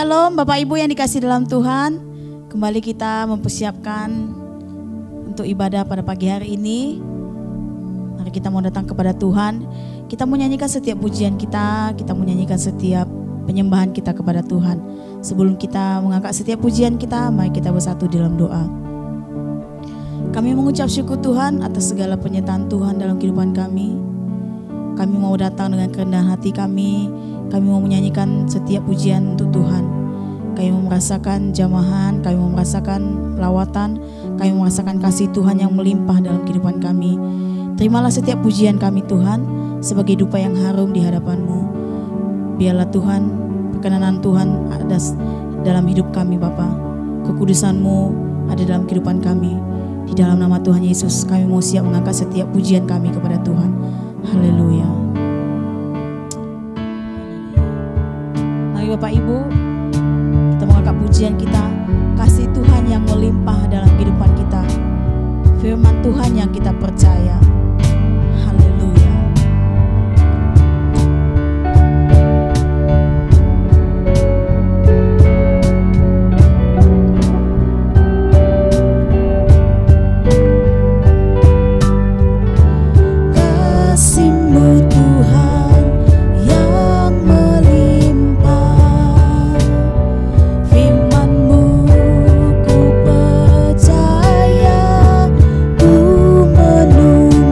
Shalom Bapak Ibu yang dikasih dalam Tuhan. Kembali kita mempersiapkan untuk ibadah pada pagi hari ini. Mari kita mau datang kepada Tuhan. Kita mau nyanyikan setiap pujian kita mau nyanyikan setiap penyembahan kita kepada Tuhan. Sebelum kita mengangkat setiap pujian kita, mari kita bersatu dalam doa. Kami mengucap syukur Tuhan atas segala penyertaan Tuhan dalam kehidupan kami. Kami mau datang dengan kerendahan hati kami. Kami mau menyanyikan setiap pujian untuk Tuhan. Kami mau merasakan jamahan, kami mau merasakan lawatan, kami mau merasakan kasih Tuhan yang melimpah dalam kehidupan kami. Terimalah setiap pujian kami Tuhan sebagai dupa yang harum di hadapan-Mu. Biarlah Tuhan, perkenanan Tuhan ada dalam hidup kami Bapa. Kekudusan-Mu ada dalam kehidupan kami. Di dalam nama Tuhan Yesus kami mau siap mengangkat setiap pujian kami kepada Tuhan. Haleluya. Mari Bapak Ibu, kita mengangkat pujian kita. Kasih Tuhan yang melimpah dalam kehidupan kita. Firman Tuhan yang kita percaya. Haleluya. Kasih-Mu Tuhan yang melimpah, firman-Mu ku percaya, ku menunggu.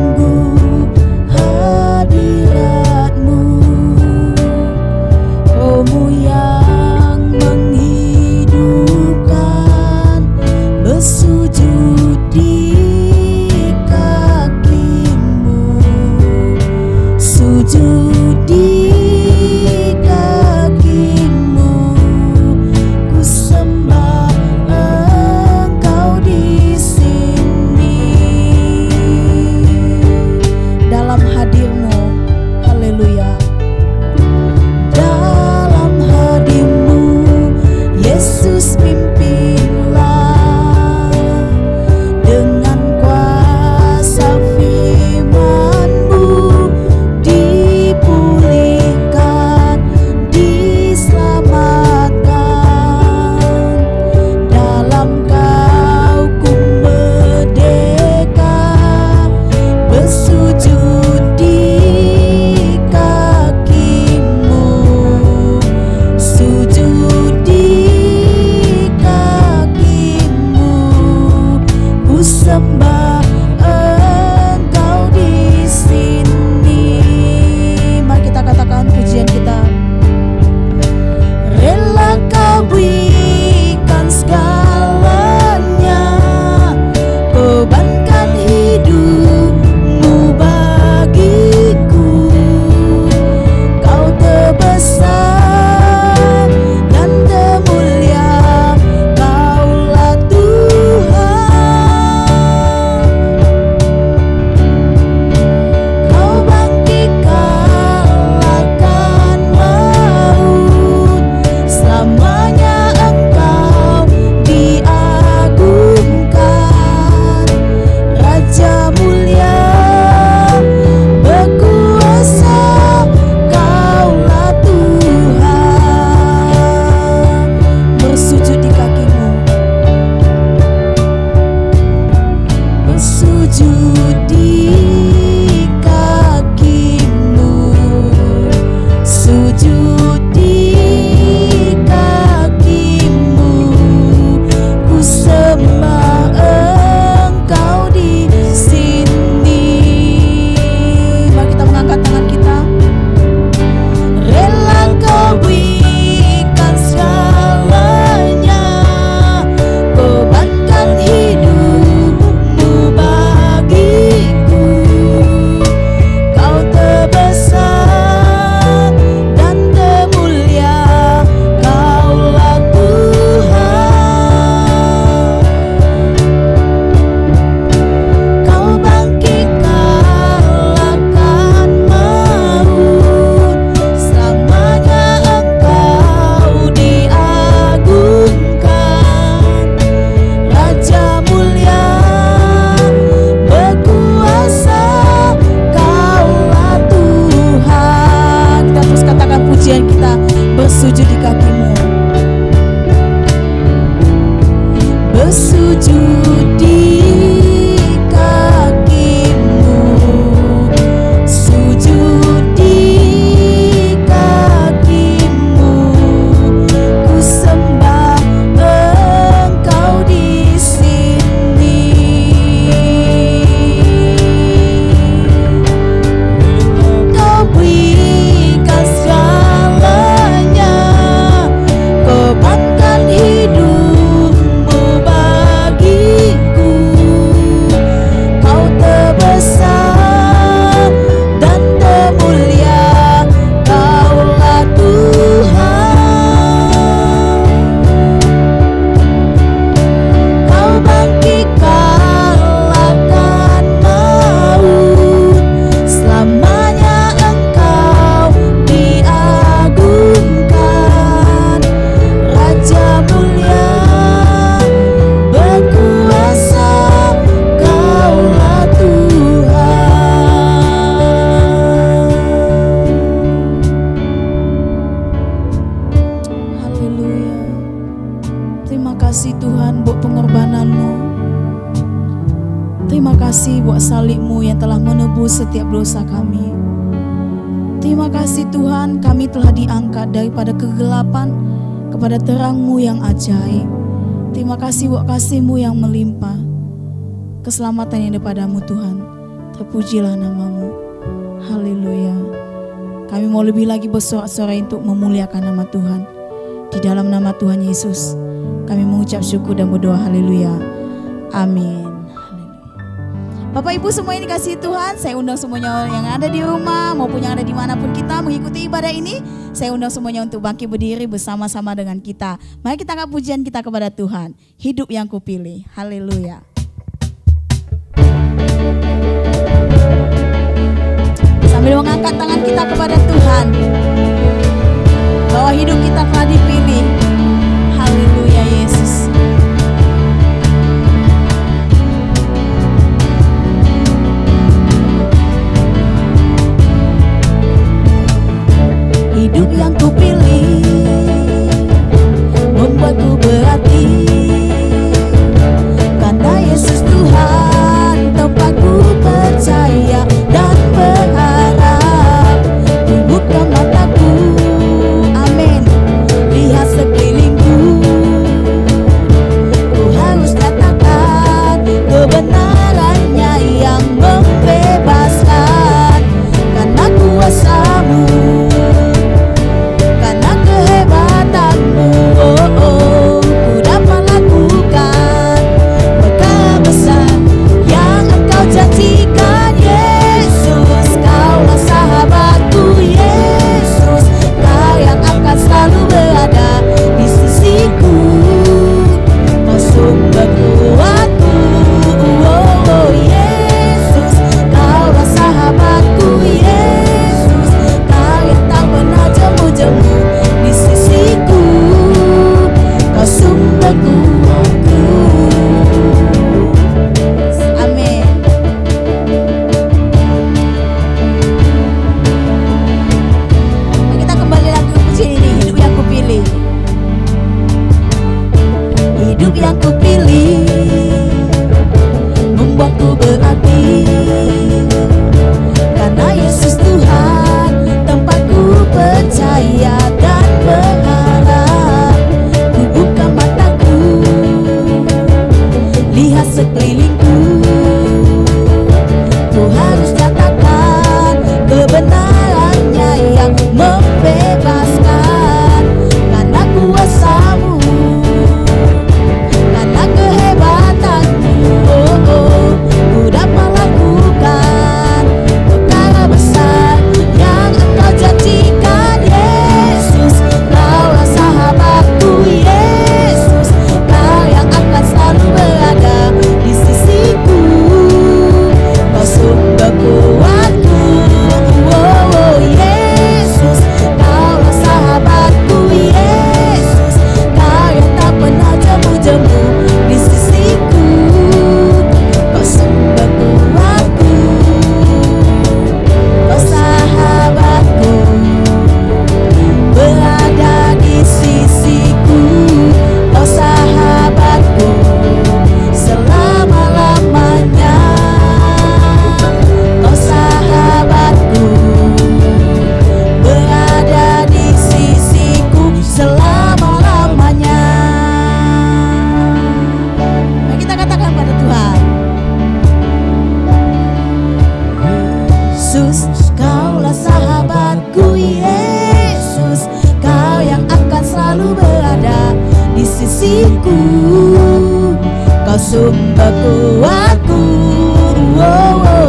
kasih Tuhan buat pengorbanan-Mu. Terima kasih buat salib-Mu yang telah menebus setiap dosa kami. Terima kasih Tuhan, kami telah diangkat daripada kegelapan kepada terang-Mu yang ajaib. Terima kasih buat kasih-Mu yang melimpah. Keselamatan yang daripada-Mu Tuhan. Terpujilah nama-Mu. Haleluya. Kami mau lebih lagi bersorak-sorai untuk memuliakan nama Tuhan. Di dalam nama Tuhan Yesus kami mengucap syukur dan berdoa. Haleluya. Amin. Bapak Ibu semua yang dikasihi Tuhan, saya undang semuanya yang ada di rumah maupun yang ada dimanapun kita mengikuti ibadah ini. Saya undang semuanya untuk bangkit berdiri bersama-sama dengan kita. Mari kita angkat pujian kita kepada Tuhan. Hidup yang kupilih. Haleluya. Sambil mengangkat tangan kita kepada Tuhan, bahwa hidup kita telah dipilih. Haleluya Yesus. Hidup yang kupilih membuatku berarti, karena Yesus Tuhan tempatku percaya dan berharap. Ku buka mataku, amin, lihat sekelilingku. Ku harus katakan kebenarannya yang membebaskan, karena kuasa-Mu, karena kehebatanmu, ku dapat lakukan perkara besar yang Engkau janjikan. Yesus, Kaulah sahabatku. Yesus, Kau yang akan selalu berada di sisiku. Kau sumber kuatku. Yesus, Kaulah sahabatku. Yesus, Kau yang tak pernah jemu-jemu di sisiku. Kau sumber kuatku. Amin. Kita kembali lagi ke pujian ini. Hidup yang kupilih. Hidup yang kupilih membuatku berarti, karena Yesus Tuhan tempatku percaya dan berharap. Ku buka mataku, lihat sekelilingku. Ku harus katakan kebenarannya yang membebaskan, karena kuasa-Mu, karena kehebatanmu, ku dapat lakukan perkara besar yang Engkau janjikan. Yesus, Kaulah sahabatku. Yesus, Kau yang akan selalu berada di sisiku. Kau sumber kuatku. Yesus, Kaulah sahabatku. Yesus, Kau yang tak pernah jemu-jemu di sisiku. Kau sumber kuatku. Kau sahabatku, berada di sisiku. Kau sahabatku selama-lamanya. Kau sahabatku, berada di sisiku selama-lamanya. Mari kita katakan pada Tuhan. Yesus, Kaulah sahabatku. Yesus, Kau yang akan selalu berada di sisiku. Kau sumber kuatku.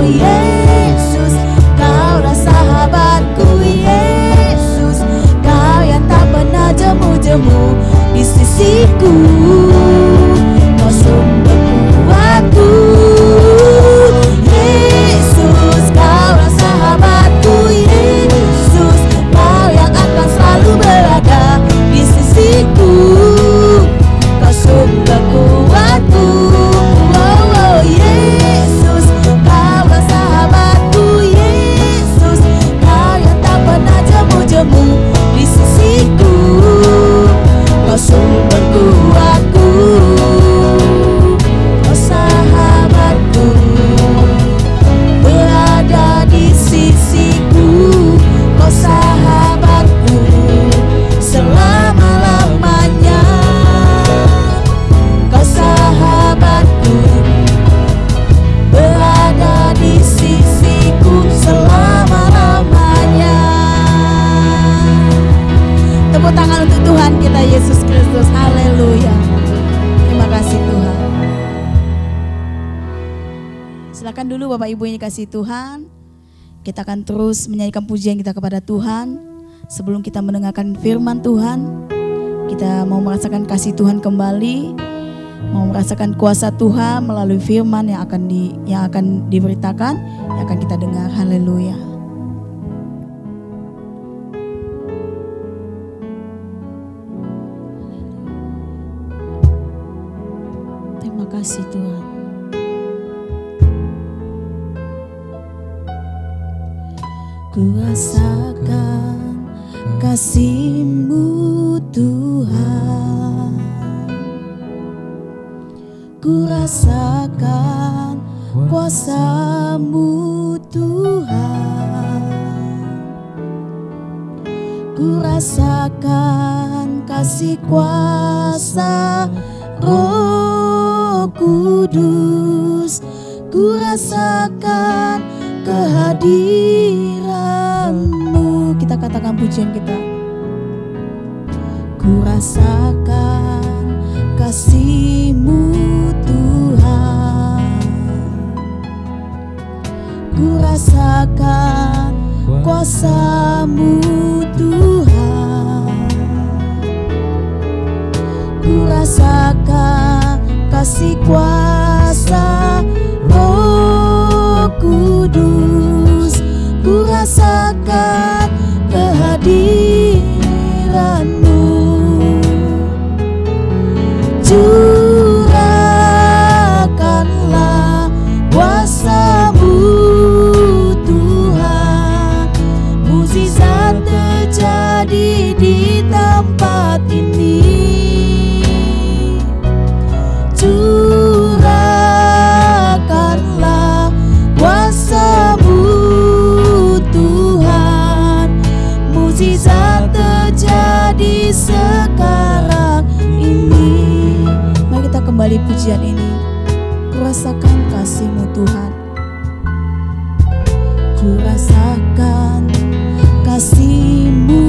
Yesus, Kaulah sahabatku. Yesus, Kau yang tak pernah jemu-jemu di sisiku. Kau sumber kuatku. Yesus, Kaulah sahabatku. Yesus, Kau yang akan selalu berada di sisiku. Kau sumber kuatku. Yesus, dulu Bapak Ibu yang dikasihi Tuhan. Kita akan terus menyanyikan pujian kita kepada Tuhan. Sebelum kita mendengarkan firman Tuhan, kita mau merasakan kasih Tuhan kembali, mau merasakan kuasa Tuhan melalui firman yang akan diberitakan, yang akan kita dengar. Haleluya. Terima kasih Tuhan. Ku rasakan kasih-Mu Tuhan, ku rasakan kuasa-Mu Tuhan, ku rasakan kasih kuasa Roh Kudus, ku rasakan kehadiran-Mu. Kita katakan pujian kita. Ku rasakan kasih-Mu Tuhan, ku rasakan kuasa-Mu Tuhan, ku rasakan kasih kuasa Roh Kudus, ku rasakan kehadiran-Mu. Curahkanlah kuasa-Mu Tuhan, mukjizat terjadi di tempat ini. Curahkanlah kuasa-Mu Tuhan, mukjizat terjadi sekarang ini. Mari kita kembali pujian ini. Ku rasakan kasih-Mu Tuhan, ku rasakan kasih-Mu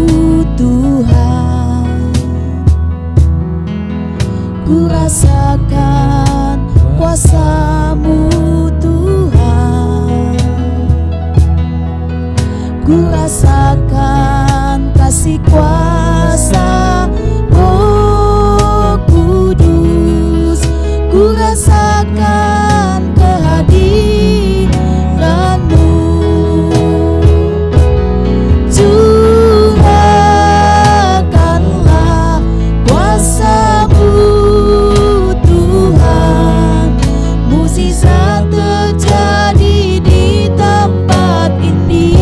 Tuhan, ku rasakan kuasa-Mu Tuhan, ku rasakan kasih kuasa Roh Kudus, ku rasakan kehadiran-Mu. Curahkanlah kuasa-Mu Tuhan, mukjizat terjadi di tempat ini.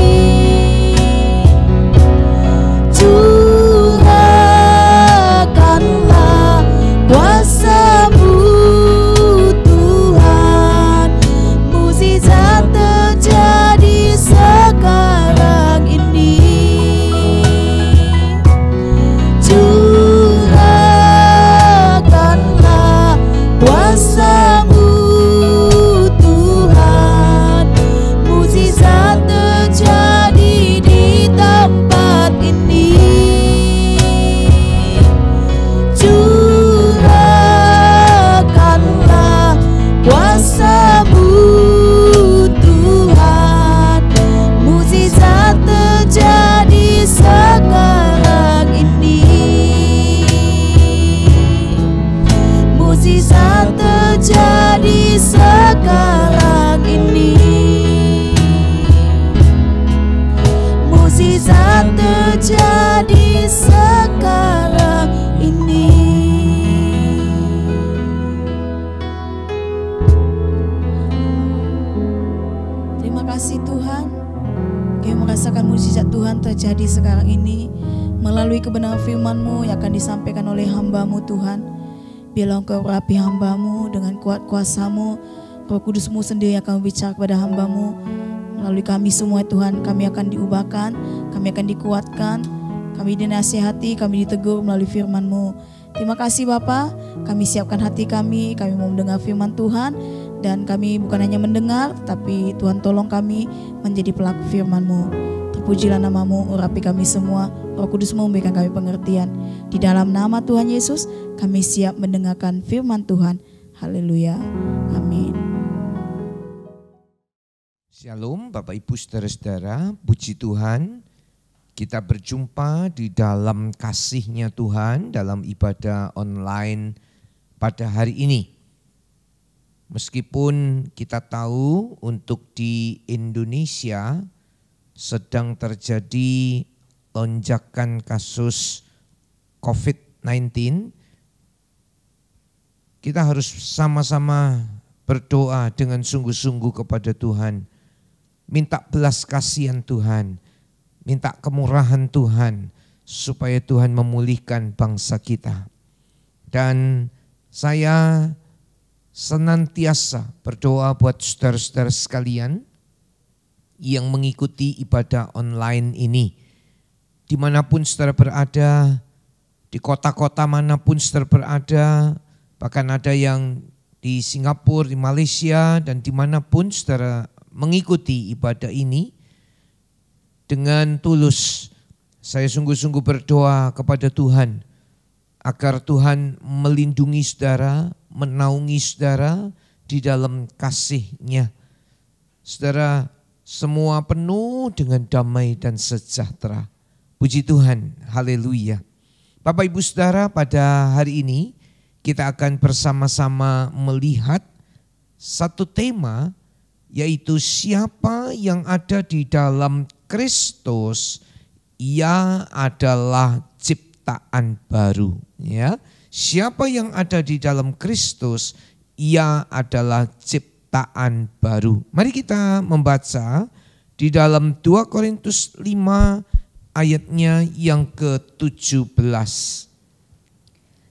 Curahkanlah kuasa-Mu Tuhan, mukjizat terjadi sekarang ini. Curahkanlah kuasa-Mu Tuhan, mukjizat terjadi di tempat ini. Curahkanlah kuasa-Mu Tuhan, mukjizat terjadi sekarang ini. Mukjizat terjadi sekarang ini. Mukjizat terjadi sekarang ini. Terima kasih Tuhan, kami merasakan mukjizat Tuhan terjadi sekarang ini melalui kebenaran firman-Mu yang akan disampaikan oleh hamba-Mu Tuhan. Biarlah Engkau urapi hamba-Mu dengan kuat kuasa-Mu, Roh Kudus-Mu sendiri yang akan berbicara kepada hamba-Mu. Melalui kami semua Tuhan, kami akan diubahkan, kami akan dikuatkan, kami dinasihati, kami ditegur melalui firman-Mu. Terima kasih Bapa, kami siapkan hati kami mau mendengar firman Tuhan. Dan kami bukan hanya mendengar, tapi Tuhan tolong kami menjadi pelaku firman-Mu. Terpujilah nama-Mu, urapi kami semua. Roh Kudus-Mu memberikan kami pengertian. Di dalam nama Tuhan Yesus, kami siap mendengarkan firman Tuhan. Haleluya. Amin. Shalom Bapak Ibu Saudara-saudara, puji Tuhan kita berjumpa di dalam kasih-Nya Tuhan dalam ibadah online pada hari ini. Meskipun kita tahu untuk di Indonesia sedang terjadi lonjakan kasus COVID-19, kita harus sama-sama berdoa dengan sungguh-sungguh kepada Tuhan. Minta belas kasihan Tuhan, minta kemurahan Tuhan supaya Tuhan memulihkan bangsa kita. Dan saya senantiasa berdoa buat saudara-saudara sekalian yang mengikuti ibadah online ini. Dimanapun saudara berada, di kota-kota manapun saudara berada, bahkan ada yang di Singapura, di Malaysia, dan dimanapun saudara mengikuti ibadah ini, dengan tulus saya sungguh-sungguh berdoa kepada Tuhan agar Tuhan melindungi saudara, menaungi saudara di dalam kasih-Nya. Saudara semua penuh dengan damai dan sejahtera. Puji Tuhan, haleluya. Bapak Ibu Saudara, pada hari ini kita akan bersama-sama melihat satu tema, yaitu siapa yang ada di dalam Kristus, ia adalah ciptaan baru. Ya, siapa yang ada di dalam Kristus, ia adalah ciptaan baru. Mari kita membaca di dalam 2 Korintus 5 ayatnya yang ke-17.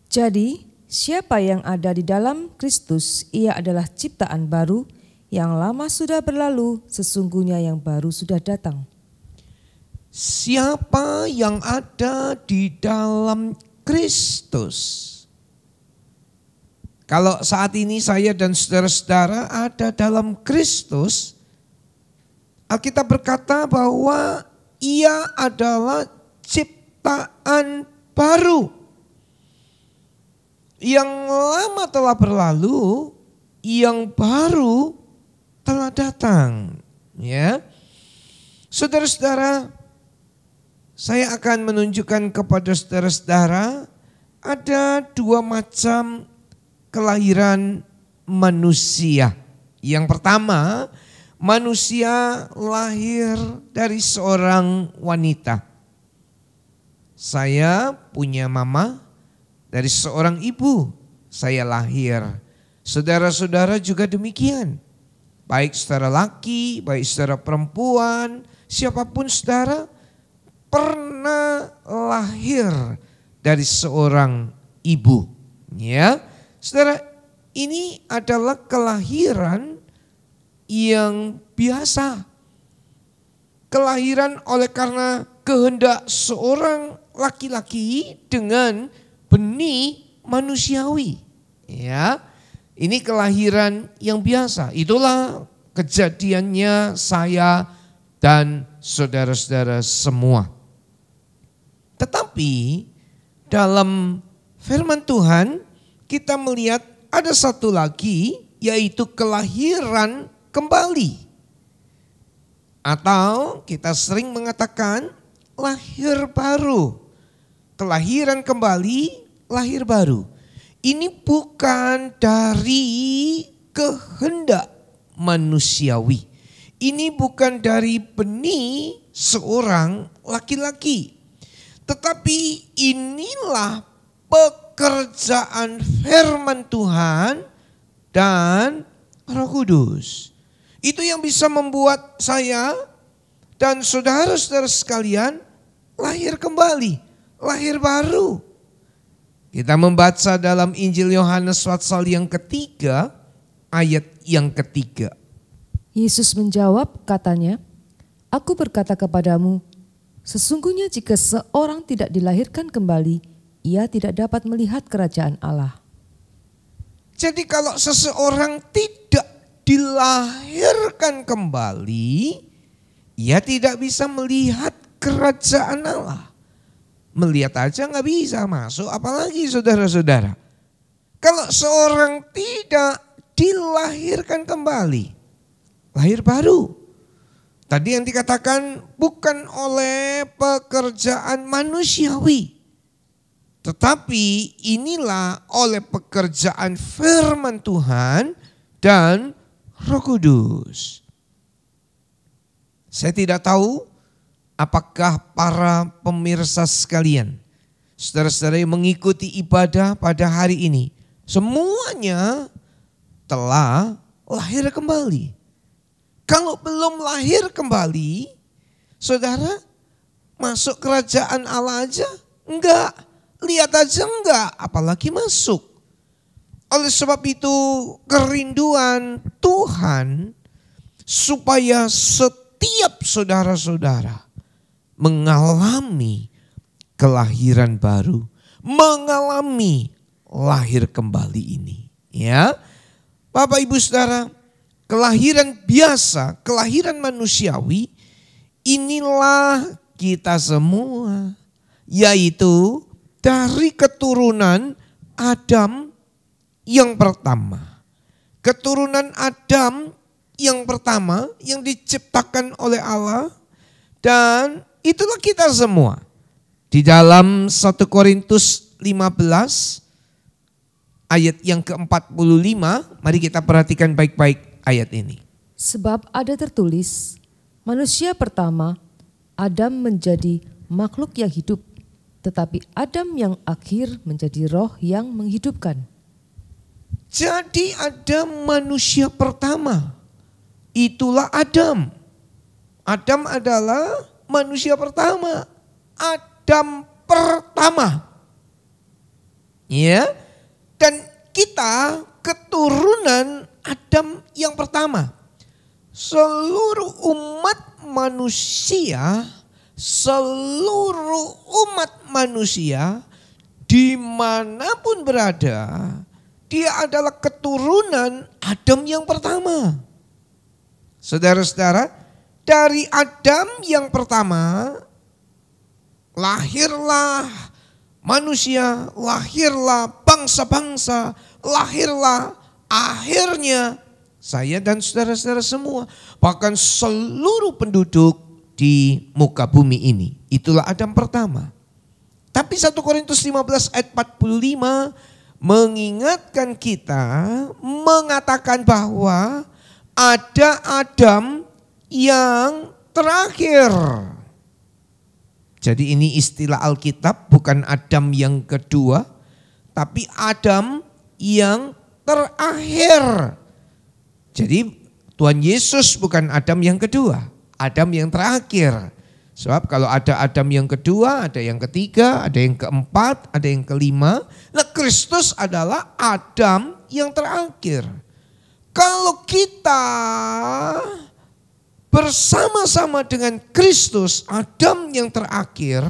Jadi, siapa yang ada di dalam Kristus, ia adalah ciptaan baru. Yang lama sudah berlalu, sesungguhnya yang baru sudah datang. Siapa yang ada di dalam Kristus? Kalau saat ini saya dan saudara-saudara ada dalam Kristus, Alkitab berkata bahwa ia adalah ciptaan baru. Yang lama telah berlalu, yang baru telah datang. Ya, saudara-saudara, saya akan menunjukkan kepada saudara-saudara ada dua macam kelahiran manusia. Yang pertama, manusia lahir dari seorang wanita. Saya punya mama, dari seorang ibu saya lahir. Saudara-saudara juga demikian. Baik saudara laki, baik saudara perempuan, siapapun saudara pernah lahir dari seorang ibu. Ya, saudara, ini adalah kelahiran yang biasa. Kelahiran oleh karena kehendak seorang laki-laki dengan benih manusiawi. Ya, ini kelahiran yang biasa. Itulah kejadiannya saya dan saudara-saudara semua. Tetapi dalam firman Tuhan kita melihat ada satu lagi, yaitu kelahiran kembali. Atau kita sering mengatakan lahir baru. Kelahiran kembali, lahir baru. Ini bukan dari kehendak manusiawi. Ini bukan dari benih seorang laki-laki. Tetapi inilah pekerjaan firman Tuhan dan Roh Kudus. Itu yang bisa membuat saya dan saudara-saudara sekalian lahir kembali, lahir baru. Kita membaca dalam Injil Yohanes pasal yang ketiga, ayat yang ketiga. Yesus menjawab, katanya, "Aku berkata kepadamu, sesungguhnya jika seorang tidak dilahirkan kembali, ia tidak dapat melihat kerajaan Allah." Jadi kalau seseorang tidak dilahirkan kembali, ia tidak bisa melihat kerajaan Allah. Melihat aja nggak bisa masuk, apalagi saudara-saudara. Kalau seorang tidak dilahirkan kembali, lahir baru, Tadi yang dikatakan bukan oleh pekerjaan manusiawi. Tetapi inilah oleh pekerjaan firman Tuhan dan Roh Kudus. Saya tidak tahu apakah para pemirsa sekalian, saudara-saudara yang mengikuti ibadah pada hari ini, semuanya telah lahir kembali. Kalau belum lahir kembali, saudara masuk kerajaan Allah aja enggak, lihat aja enggak, apalagi masuk. Oleh sebab itu kerinduan Tuhan supaya setiap saudara-saudara mengalami kelahiran baru, mengalami lahir kembali ini. Ya, Bapak Ibu Saudara, kelahiran biasa, kelahiran manusiawi, inilah kita semua, yaitu dari keturunan Adam yang pertama. Keturunan Adam yang pertama yang diciptakan oleh Allah, dan itulah kita semua. Di dalam 1 Korintus 15 ayat yang ke-45, mari kita perhatikan baik-baik ayat ini. Sebab ada tertulis, manusia pertama, Adam menjadi makhluk yang hidup, tetapi Adam yang akhir menjadi roh yang menghidupkan. Jadi ada manusia pertama, itulah Adam. Adam adalah manusia pertama, Adam pertama. Ya, dan kita keturunan Adam yang pertama. Seluruh umat manusia, dimanapun berada, dia adalah keturunan Adam yang pertama. Saudara-saudara, dari Adam yang pertama lahirlah manusia, lahirlah bangsa-bangsa, lahirlah akhirnya saya dan saudara-saudara semua, bahkan seluruh penduduk di muka bumi ini. Itulah Adam pertama. Tapi 1 Korintus 15 ayat 45 mengingatkan kita, mengatakan bahwa ada Adam yang terakhir. Jadi ini istilah Alkitab, bukan Adam yang kedua, tapi Adam yang terakhir. Jadi Tuhan Yesus bukan Adam yang kedua, Adam yang terakhir. Sebab kalau ada Adam yang kedua, ada yang ketiga, ada yang keempat, ada yang kelima. Nah, Kristus adalah Adam yang terakhir. Kalau kita bersama-sama dengan Kristus, Adam yang terakhir,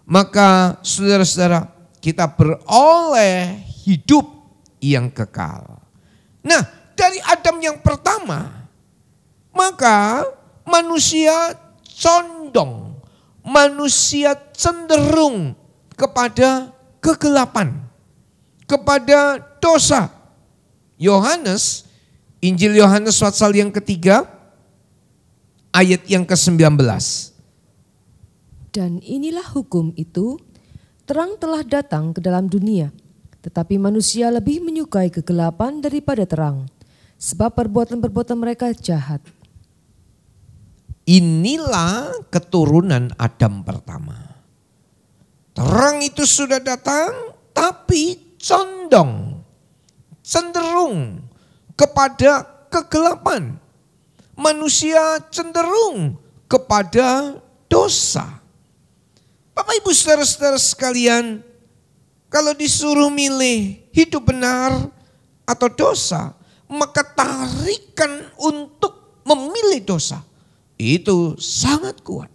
maka saudara-saudara, kita beroleh hidup yang kekal. Nah, dari Adam yang pertama, maka manusia condong, manusia cenderung kepada kegelapan, kepada dosa. Yohanes, Injil Yohanes pasal yang ketiga, ayat yang ke-19. Dan inilah hukum itu, terang telah datang ke dalam dunia, tetapi manusia lebih menyukai kegelapan daripada terang, sebab perbuatan-perbuatan mereka jahat. Inilah keturunan Adam pertama. Terang itu sudah datang, tapi cenderung kepada kegelapan. Manusia cenderung kepada dosa. Bapak Ibu saudara-saudara sekalian, kalau disuruh milih hidup benar atau dosa, maka tarikan untuk memilih dosa itu sangat kuat.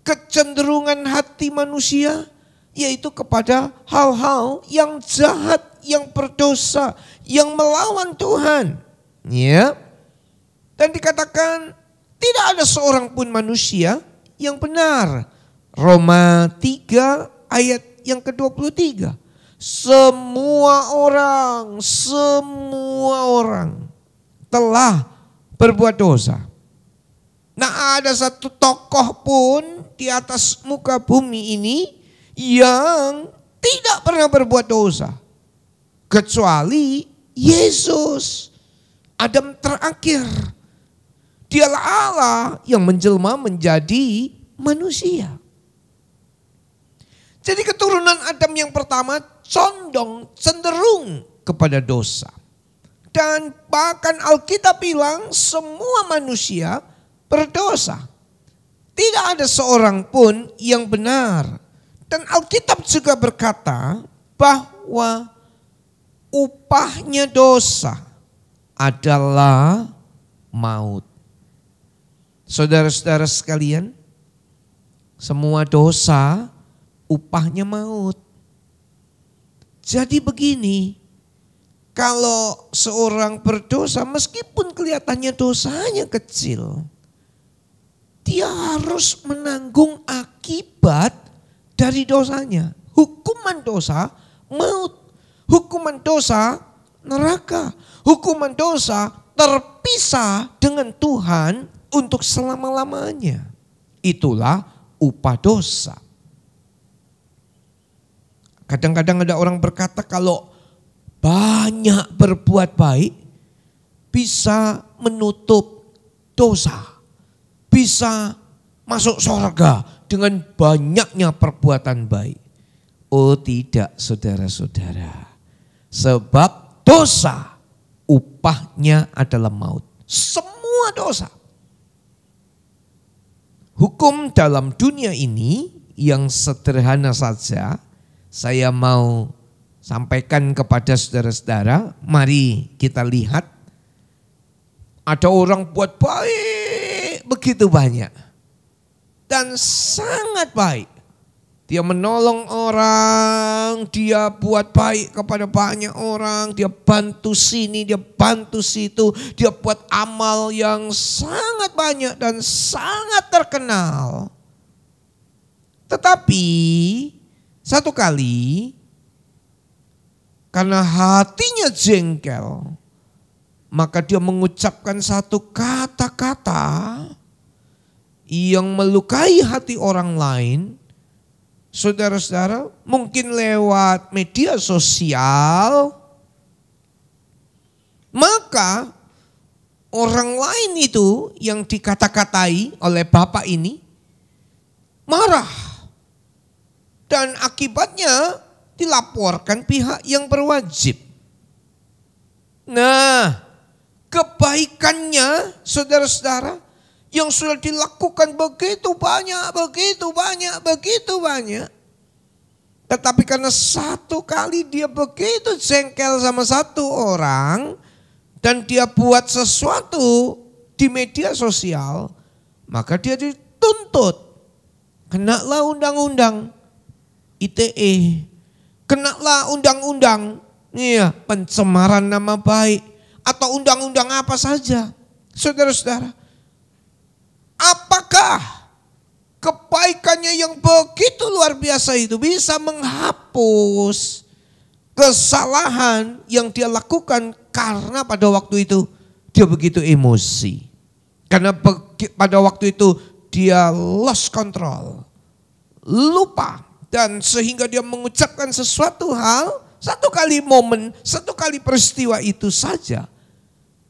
Kecenderungan hati manusia yaitu kepada hal-hal yang jahat, yang berdosa, yang melawan Tuhan. Ya. Dan dikatakan tidak ada seorang pun manusia yang benar. Roma 3 ayat yang ke-23. Semua orang telah berbuat dosa. Nah, ada satu tokoh pun di atas muka bumi ini yang tidak pernah berbuat dosa. Kecuali Yesus, Adam terakhir. Dialah Allah yang menjelma menjadi manusia. Jadi keturunan Adam yang pertama cenderung kepada dosa. Dan bahkan Alkitab bilang semua manusia berdosa. Tidak ada seorang pun yang benar. Dan Alkitab juga berkata bahwa upahnya dosa adalah maut. Saudara-saudara sekalian, semua dosa upahnya maut. Jadi begini, kalau seorang berdosa meskipun kelihatannya dosanya kecil, dia harus menanggung akibat dari dosanya. Hukuman dosa maut. Hukuman dosa neraka. Hukuman dosa terpisah dengan Tuhan untuk selama-lamanya. Itulah upah dosa. Kadang-kadang ada orang berkata kalau banyak berbuat baik bisa menutup dosa. Bisa masuk surga dengan banyaknya perbuatan baik. Oh tidak, saudara-saudara. Sebab dosa upahnya adalah maut. Semua dosa. Hukum dalam dunia ini yang sederhana saja saya mau sampaikan kepada saudara-saudara. Mari kita lihat. Ada orang buat baik begitu banyak. Dan sangat baik. Dia menolong orang, dia buat baik kepada banyak orang, dia bantu sini, dia bantu situ, dia buat amal yang sangat banyak dan sangat terkenal. Tetapi satu kali karena hatinya jengkel, maka dia mengucapkan satu kata-kata yang melukai hati orang lain. Saudara-saudara, mungkin lewat media sosial, maka orang lain itu yang dikata-katai oleh bapak ini marah. Dan akibatnya dilaporkan pihak yang berwajib. Nah, kebaikannya saudara-saudara yang sudah dilakukan begitu banyak. Tetapi karena satu kali dia begitu jengkel sama satu orang dan dia buat sesuatu di media sosial, maka dia dituntut. Kenalah undang-undang ITE, kenalah undang-undang pencemaran nama baik atau undang-undang apa saja. Saudara-saudara, apakah kebaikannya yang begitu luar biasa itu bisa menghapus kesalahan yang dia lakukan karena pada waktu itu dia begitu emosi. Karena pada waktu itu dia lost control, lupa, dan sehingga dia mengucapkan sesuatu hal, satu kali momen, satu kali peristiwa itu saja,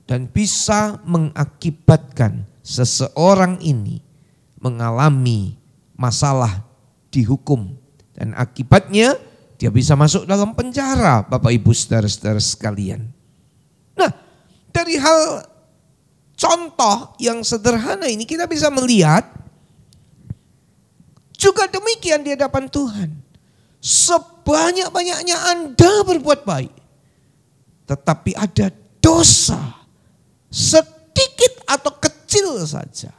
dan bisa mengakibatkan seseorang ini mengalami masalah dihukum. Dan akibatnya dia bisa masuk dalam penjara, Bapak Ibu saudara-saudara sekalian. Nah, dari hal contoh yang sederhana ini kita bisa melihat juga demikian di hadapan Tuhan. Sebanyak-banyaknya Anda berbuat baik, tetapi ada dosa sedikit atau kecil saja.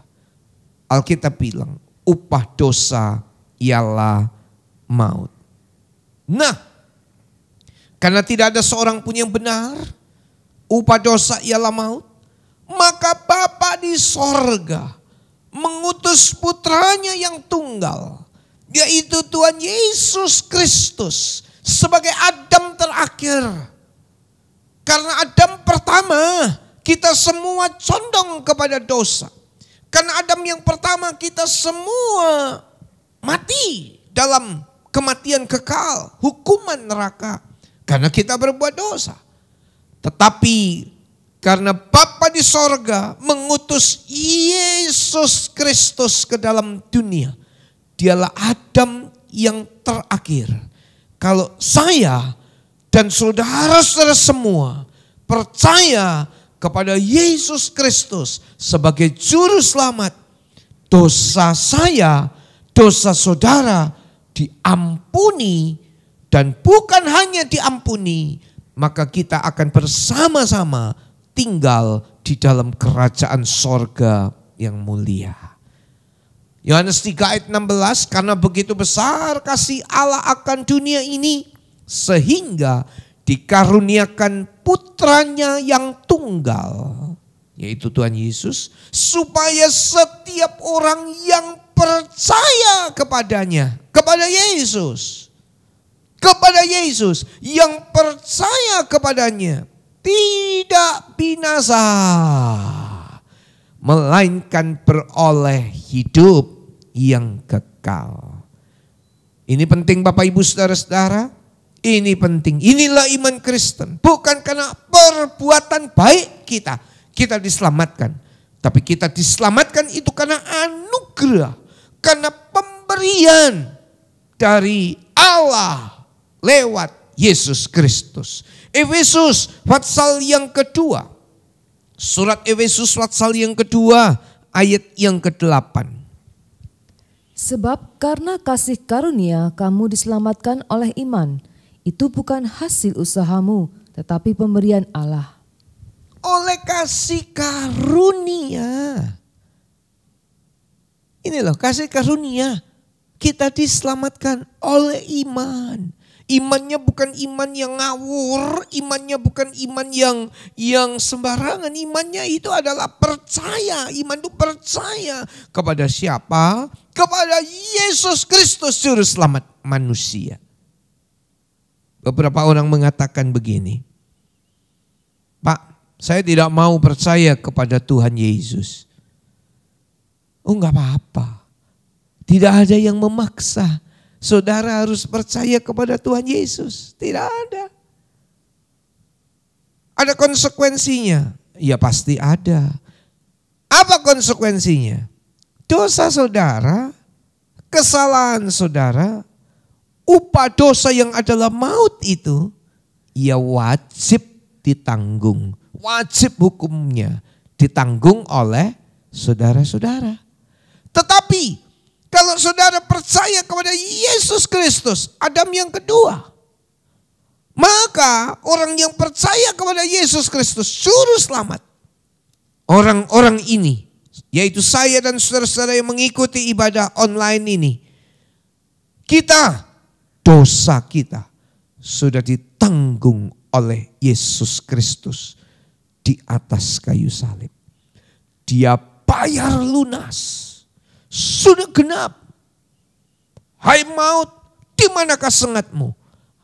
Alkitab bilang upah dosa ialah maut. Nah, karena tidak ada seorang pun yang benar, upah dosa ialah maut, maka Bapa di sorga mengutus putranya yang tunggal, yaitu Tuhan Yesus Kristus sebagai Adam terakhir. Karena Adam pertama, kita semua condong kepada dosa. Karena Adam yang pertama kita semua mati dalam kematian kekal, hukuman neraka. Karena kita berbuat dosa. Tetapi karena Bapa di sorga mengutus Yesus Kristus ke dalam dunia. Dialah Adam yang terakhir. Kalau saya dan saudara-saudara semua percaya kepada Yesus Kristus sebagai juru selamat, dosa saya, dosa saudara diampuni, dan bukan hanya diampuni, maka kita akan bersama-sama tinggal di dalam kerajaan sorga yang mulia. Yohanes 3 ayat 16, karena begitu besar kasih Allah akan dunia ini, sehingga dikaruniakan putranya yang tunggal, yaitu Tuhan Yesus, supaya setiap orang yang percaya kepadanya, kepada Yesus yang percaya kepadanya, tidak binasa, melainkan beroleh hidup yang kekal. Ini penting Bapak Ibu Saudara-saudara. Ini penting. Inilah iman Kristen. Bukan karena perbuatan baik kita diselamatkan. Tapi kita diselamatkan itu karena anugerah. Karena pemberian dari Allah lewat Yesus Kristus. Efesus pasal yang kedua. Surat Efesus pasal yang kedua ayat yang ke-8. Sebab karena kasih karunia kamu diselamatkan oleh iman. Itu bukan hasil usahamu, tetapi pemberian Allah. Oleh kasih karunia. Ini loh kasih karunia. Kita diselamatkan oleh iman. Imannya bukan iman yang ngawur, imannya bukan iman yang sembarangan. Imannya itu adalah percaya. Iman itu percaya kepada siapa? Kepada Yesus Kristus juru selamat manusia. Beberapa orang mengatakan begini, Pak, saya tidak mau percaya kepada Tuhan Yesus. Oh, enggak apa-apa. Tidak ada yang memaksa saudara harus percaya kepada Tuhan Yesus. Tidak ada. Ada konsekuensinya? Ya pasti ada. Apa konsekuensinya? Dosa saudara, kesalahan saudara, upah dosa yang adalah maut itu, ya wajib ditanggung. Wajib hukumnya ditanggung oleh saudara-saudara. Tetapi kalau saudara percaya kepada Yesus Kristus, Adam yang kedua, maka orang yang percaya kepada Yesus Kristus, juru selamat, orang-orang ini, yaitu saya dan saudara-saudara yang mengikuti ibadah online ini, dosa kita sudah ditanggung oleh Yesus Kristus di atas kayu salib. Dia bayar lunas, sudah genap. Hai maut, di manakah sengatmu?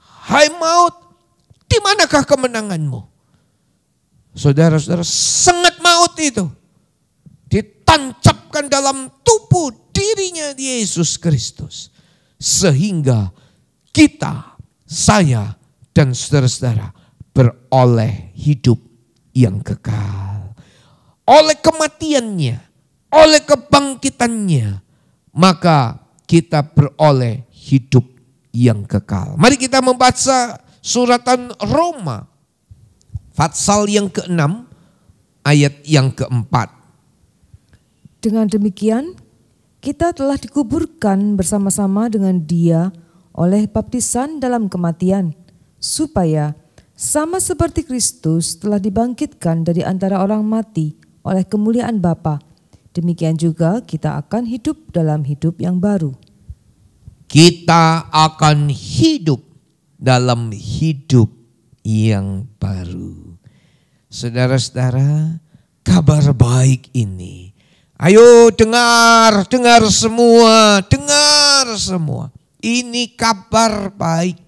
Hai maut, di manakah kemenanganmu? Saudara-saudara, sengat maut itu ditancapkan dalam tubuh dirinya Yesus Kristus. Sehingga kita, saya dan saudara-saudara beroleh hidup yang kekal. Oleh kematiannya, oleh kebangkitannya, maka kita beroleh hidup yang kekal. Mari kita membaca suratan Roma, pasal yang ke-6, ayat yang ke-4. Dengan demikian, kita telah dikuburkan bersama-sama dengan Dia oleh baptisan dalam kematian, supaya sama seperti Kristus telah dibangkitkan dari antara orang mati oleh kemuliaan Bapa, demikian juga kita akan hidup dalam hidup yang baru. Kita akan hidup dalam hidup yang baru. Saudara-saudara, kabar baik ini. Ayo dengar semua, dengar semua. Ini kabar baik.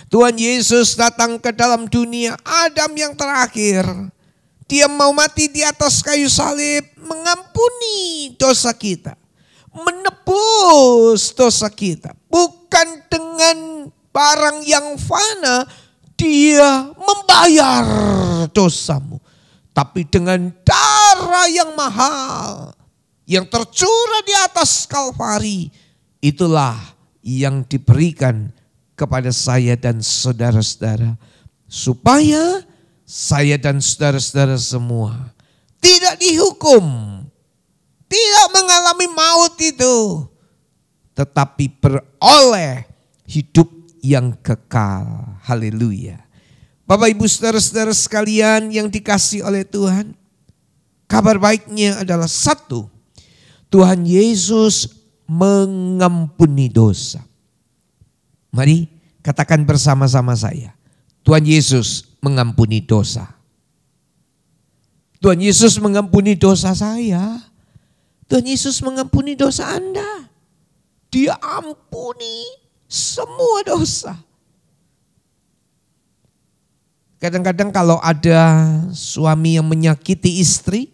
Tuhan Yesus datang ke dalam dunia, Adam yang terakhir. Dia mau mati di atas kayu salib, mengampuni dosa kita, menebus dosa kita. Bukan dengan barang yang fana dia membayar dosamu, tapi dengan darah yang mahal yang tercurah di atas Kalvari, itulah yang diberikan kepada saya dan saudara-saudara, supaya saya dan saudara-saudara semua tidak dihukum, tidak mengalami maut itu, tetapi beroleh hidup yang kekal. Haleluya. Bapak Ibu saudara-saudara sekalian yang dikasihi oleh Tuhan, kabar baiknya adalah satu, Tuhan Yesus mengampuni dosa. Mari katakan bersama-sama saya, Tuhan Yesus mengampuni dosa. Tuhan Yesus mengampuni dosa saya. Tuhan Yesus mengampuni dosa Anda. Dia ampuni semua dosa. Kadang-kadang kalau ada suami yang menyakiti istri,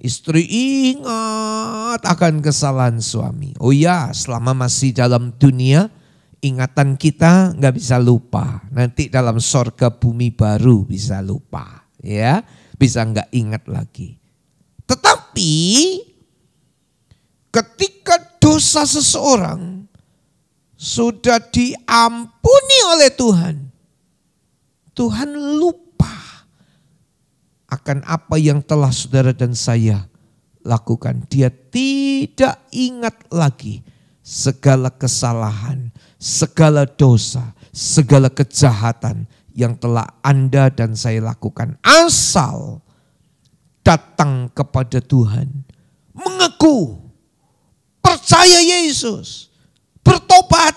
istri ingat akan kesalahan suami. Oh ya, selama masih dalam dunia, ingatan kita nggak bisa lupa. Nanti dalam sorga bumi baru bisa lupa, ya, bisa nggak ingat lagi. Tetapi ketika dosa seseorang sudah diampuni oleh Tuhan, Tuhan lupa akan apa yang telah saudara dan saya lakukan. Dia tidak ingat lagi segala kesalahan, segala dosa, segala kejahatan yang telah Anda dan saya lakukan. Asal datang kepada Tuhan, mengaku, percaya Yesus, bertobat,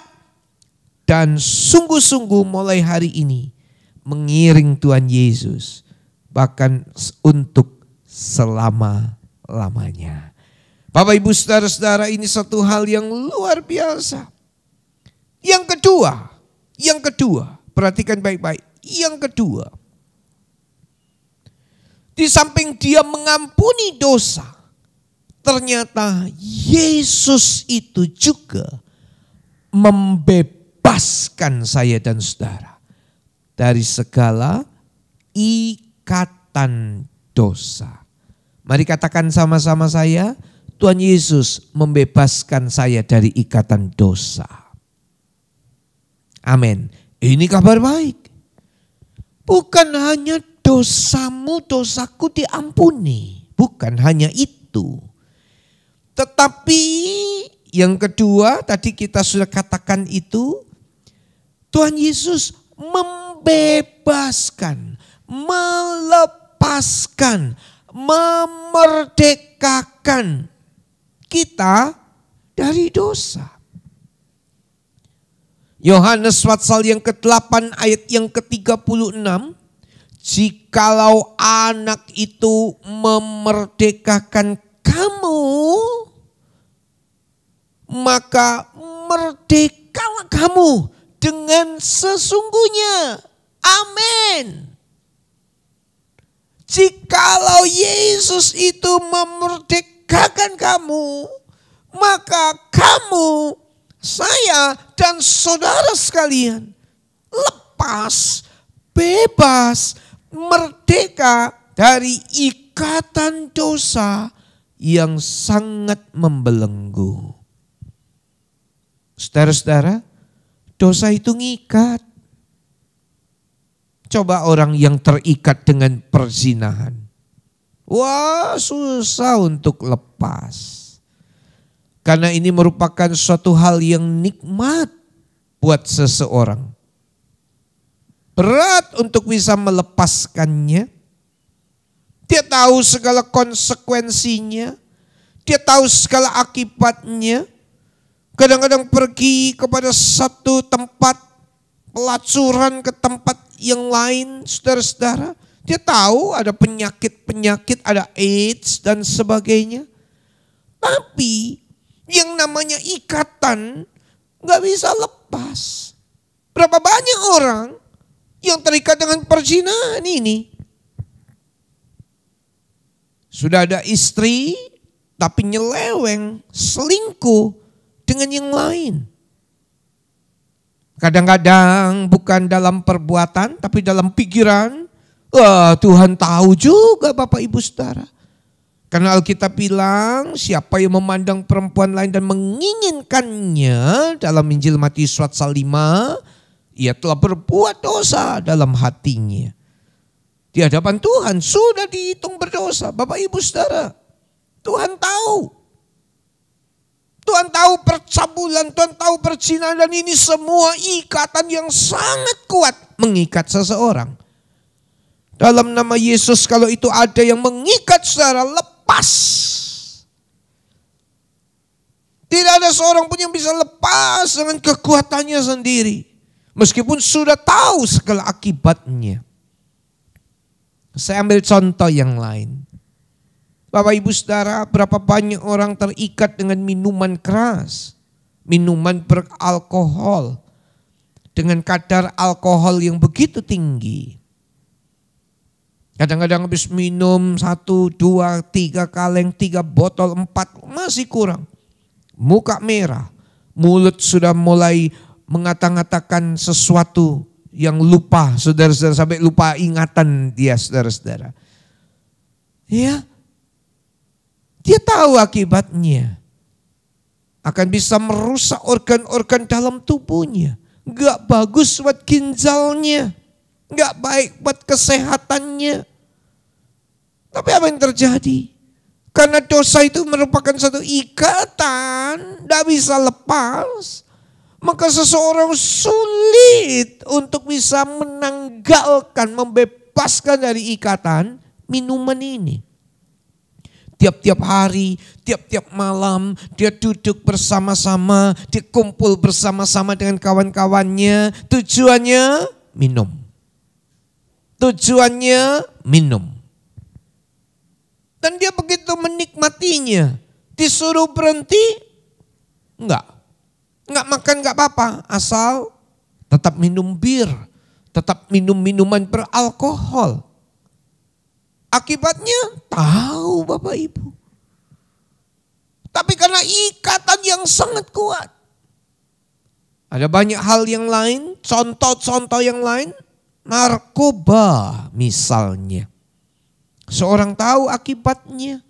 dan sungguh-sungguh mulai hari ini mengiring Tuhan Yesus, bahkan untuk selama-lamanya. Bapak Ibu saudara-saudara, ini satu hal yang luar biasa. Yang kedua, perhatikan baik-baik. Yang kedua, di samping dia mengampuni dosa, ternyata Yesus itu juga membebaskan saya dan saudara dari segala ikatan dosa. Mari katakan sama-sama saya, Tuhan Yesus membebaskan saya dari ikatan dosa. Amin. Ini kabar baik. Bukan hanya dosamu, dosaku diampuni. Bukan hanya itu. Tetapi yang kedua, tadi kita sudah katakan itu, Tuhan Yesus membebaskan, melepaskan, memerdekakan kita dari dosa. Yohanes pasal yang ke-8 ayat yang ke-36, jikalau anak itu memerdekakan kamu, maka merdekalah kamu dengan sesungguhnya. Amin. Jikalau Yesus itu memerdekakan kamu, maka kamu, saya dan saudara sekalian lepas, bebas, merdeka dari ikatan dosa yang sangat membelenggu. Saudara-saudara, dosa itu ngikat. Coba orang yang terikat dengan perzinahan. Wah, susah untuk lepas. Karena ini merupakan suatu hal yang nikmat buat seseorang. Berat untuk bisa melepaskannya. Dia tahu segala konsekuensinya. Dia tahu segala akibatnya. Kadang-kadang pergi kepada satu tempat, pelacuran ke tempat yang lain, saudara-saudara. Dia tahu ada penyakit-penyakit, ada AIDS dan sebagainya. Tapi yang namanya ikatan gak bisa lepas. Berapa banyak orang yang terikat dengan perzinahan ini. Sudah ada istri tapi nyeleweng, selingkuh dengan yang lain. Kadang-kadang bukan dalam perbuatan tapi dalam pikiran. Wah, Tuhan tahu juga Bapak Ibu Saudara. Karena Alkitab bilang siapa yang memandang perempuan lain dan menginginkannya, dalam Injil Matius pasal 5, ia telah berbuat dosa dalam hatinya. Di hadapan Tuhan sudah dihitung berdosa. Bapak Ibu Saudara, Tuhan tahu. Tuhan tahu percabulan, Tuhan tahu perzinahan, dan ini semua ikatan yang sangat kuat mengikat seseorang. Dalam nama Yesus, kalau itu ada yang mengikat saudara, lepas. Tidak ada seorang pun yang bisa lepas dengan kekuatannya sendiri. Meskipun sudah tahu segala akibatnya. Saya ambil contoh yang lain. Bapak Ibu Saudara, berapa banyak orang terikat dengan minuman keras, minuman beralkohol, dengan kadar alkohol yang begitu tinggi. Kadang-kadang habis minum 1, 2, 3 kaleng, 3 botol, 4, masih kurang. Muka merah, mulut sudah mulai mengata-ngatakan sesuatu yang lupa, saudara-saudara, sampai lupa ingatan dia, saudara-saudara. Ya, dia tahu akibatnya. Akan bisa merusak organ-organ dalam tubuhnya. Gak bagus buat ginjalnya. Gak baik buat kesehatannya. Tapi apa yang terjadi? Karena dosa itu merupakan satu ikatan. Gak bisa lepas. Maka seseorang sulit untuk bisa menanggalkan, membebaskan dari ikatan minuman ini. Tiap-tiap hari, tiap-tiap malam dia duduk bersama-sama, dia kumpul bersama-sama dengan kawan-kawannya. Tujuannya minum. Tujuannya minum. Dan dia begitu menikmatinya. Disuruh berhenti, enggak. Enggak makan enggak apa-apa, asal tetap minum bir, tetap minum minuman beralkohol. Akibatnya tahu Bapak Ibu. Tapi karena ikatan yang sangat kuat. Ada banyak hal yang lain, contoh-contoh yang lain. Narkoba misalnya. Seorang tahu akibatnya.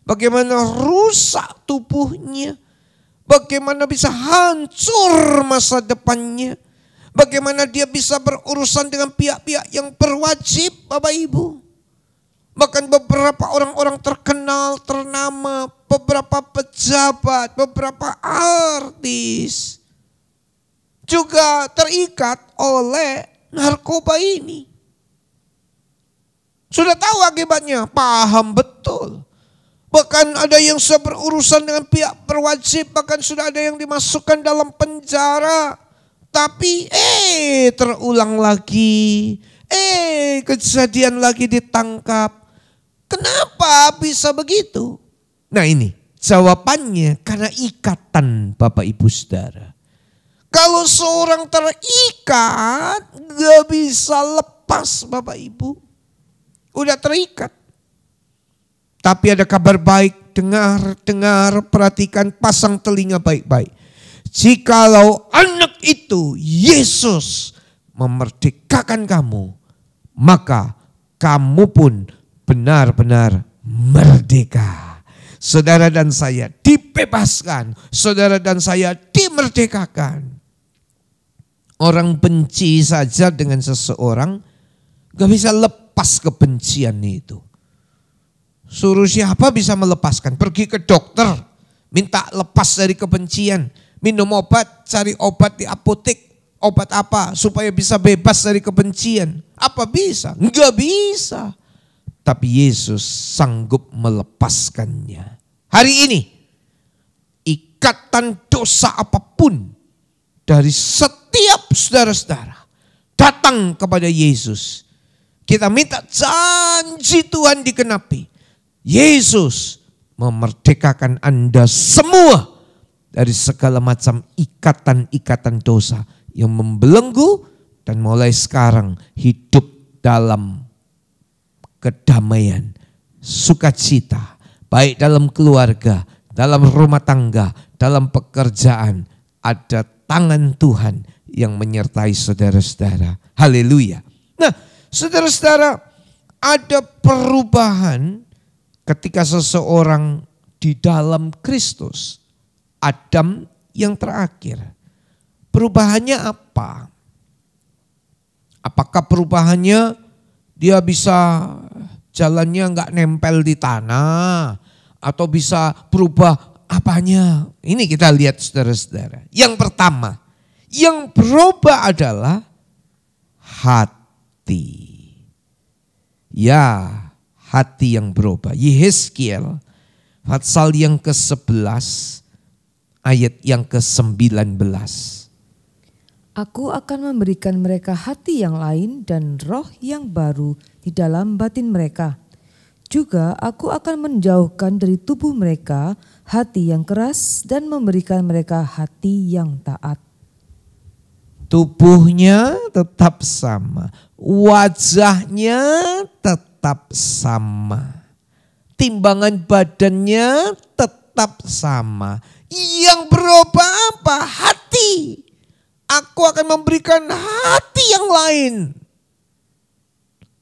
Bagaimana rusak tubuhnya. Bagaimana bisa hancur masa depannya. Bagaimana dia bisa berurusan dengan pihak-pihak yang berwajib Bapak Ibu. Bahkan beberapa orang-orang terkenal, ternama, beberapa pejabat, beberapa artis juga terikat oleh narkoba ini. Sudah tahu akibatnya, paham betul. Bahkan ada yang sudah berurusan dengan pihak berwajib, bahkan sudah ada yang dimasukkan dalam penjara. Tapi terulang lagi, kejadian lagi ditangkap. Kenapa bisa begitu? Nah ini jawabannya karena ikatan Bapak Ibu Saudara. Kalau seorang terikat gak bisa lepas Bapak Ibu. Udah terikat. Tapi ada kabar baik, dengar, perhatikan, pasang telinga baik-baik. Jikalau anak itu Yesus memerdekakan kamu, maka kamu pun benar-benar merdeka. Saudara dan saya dibebaskan. Saudara dan saya dimerdekakan. Orang benci saja dengan seseorang gak bisa lepas kebencian itu. Suruh siapa bisa melepaskan? Pergi ke dokter, minta lepas dari kebencian. Minum obat, cari obat di apotek. Obat apa? Supaya bisa bebas dari kebencian. Apa bisa? Enggak bisa. Tapi Yesus sanggup melepaskannya. Hari ini, ikatan dosa apapun dari setiap saudara-saudara datang kepada Yesus. Kita minta janji Tuhan dikenapi. Yesus memerdekakan Anda semua dari segala macam ikatan-ikatan dosa yang membelenggu dan mulai sekarang hidup dalam kedamaian sukacita. Baik dalam keluarga, dalam rumah tangga, dalam pekerjaan. Ada tangan Tuhan yang menyertai saudara-saudara. Haleluya. Nah, saudara-saudara, ada perubahan ketika seseorang di dalam Kristus. Adam yang terakhir. Perubahannya apa? Apakah perubahannya dia bisa jalannya nggak nempel di tanah? Atau bisa berubah apanya? Ini kita lihat saudara-saudara. Yang pertama, yang berubah adalah hati. Ya, hati yang berubah. Yehezkiel pasal yang ke-11 ayat yang ke-19. Aku akan memberikan mereka hati yang lain dan roh yang baru di dalam batin mereka. Juga aku akan menjauhkan dari tubuh mereka hati yang keras dan memberikan mereka hati yang taat. Tubuhnya tetap sama, wajahnya tetap sama, timbangan badannya tetap sama. Yang berubah apa? Hati. Aku akan memberikan hati yang lain.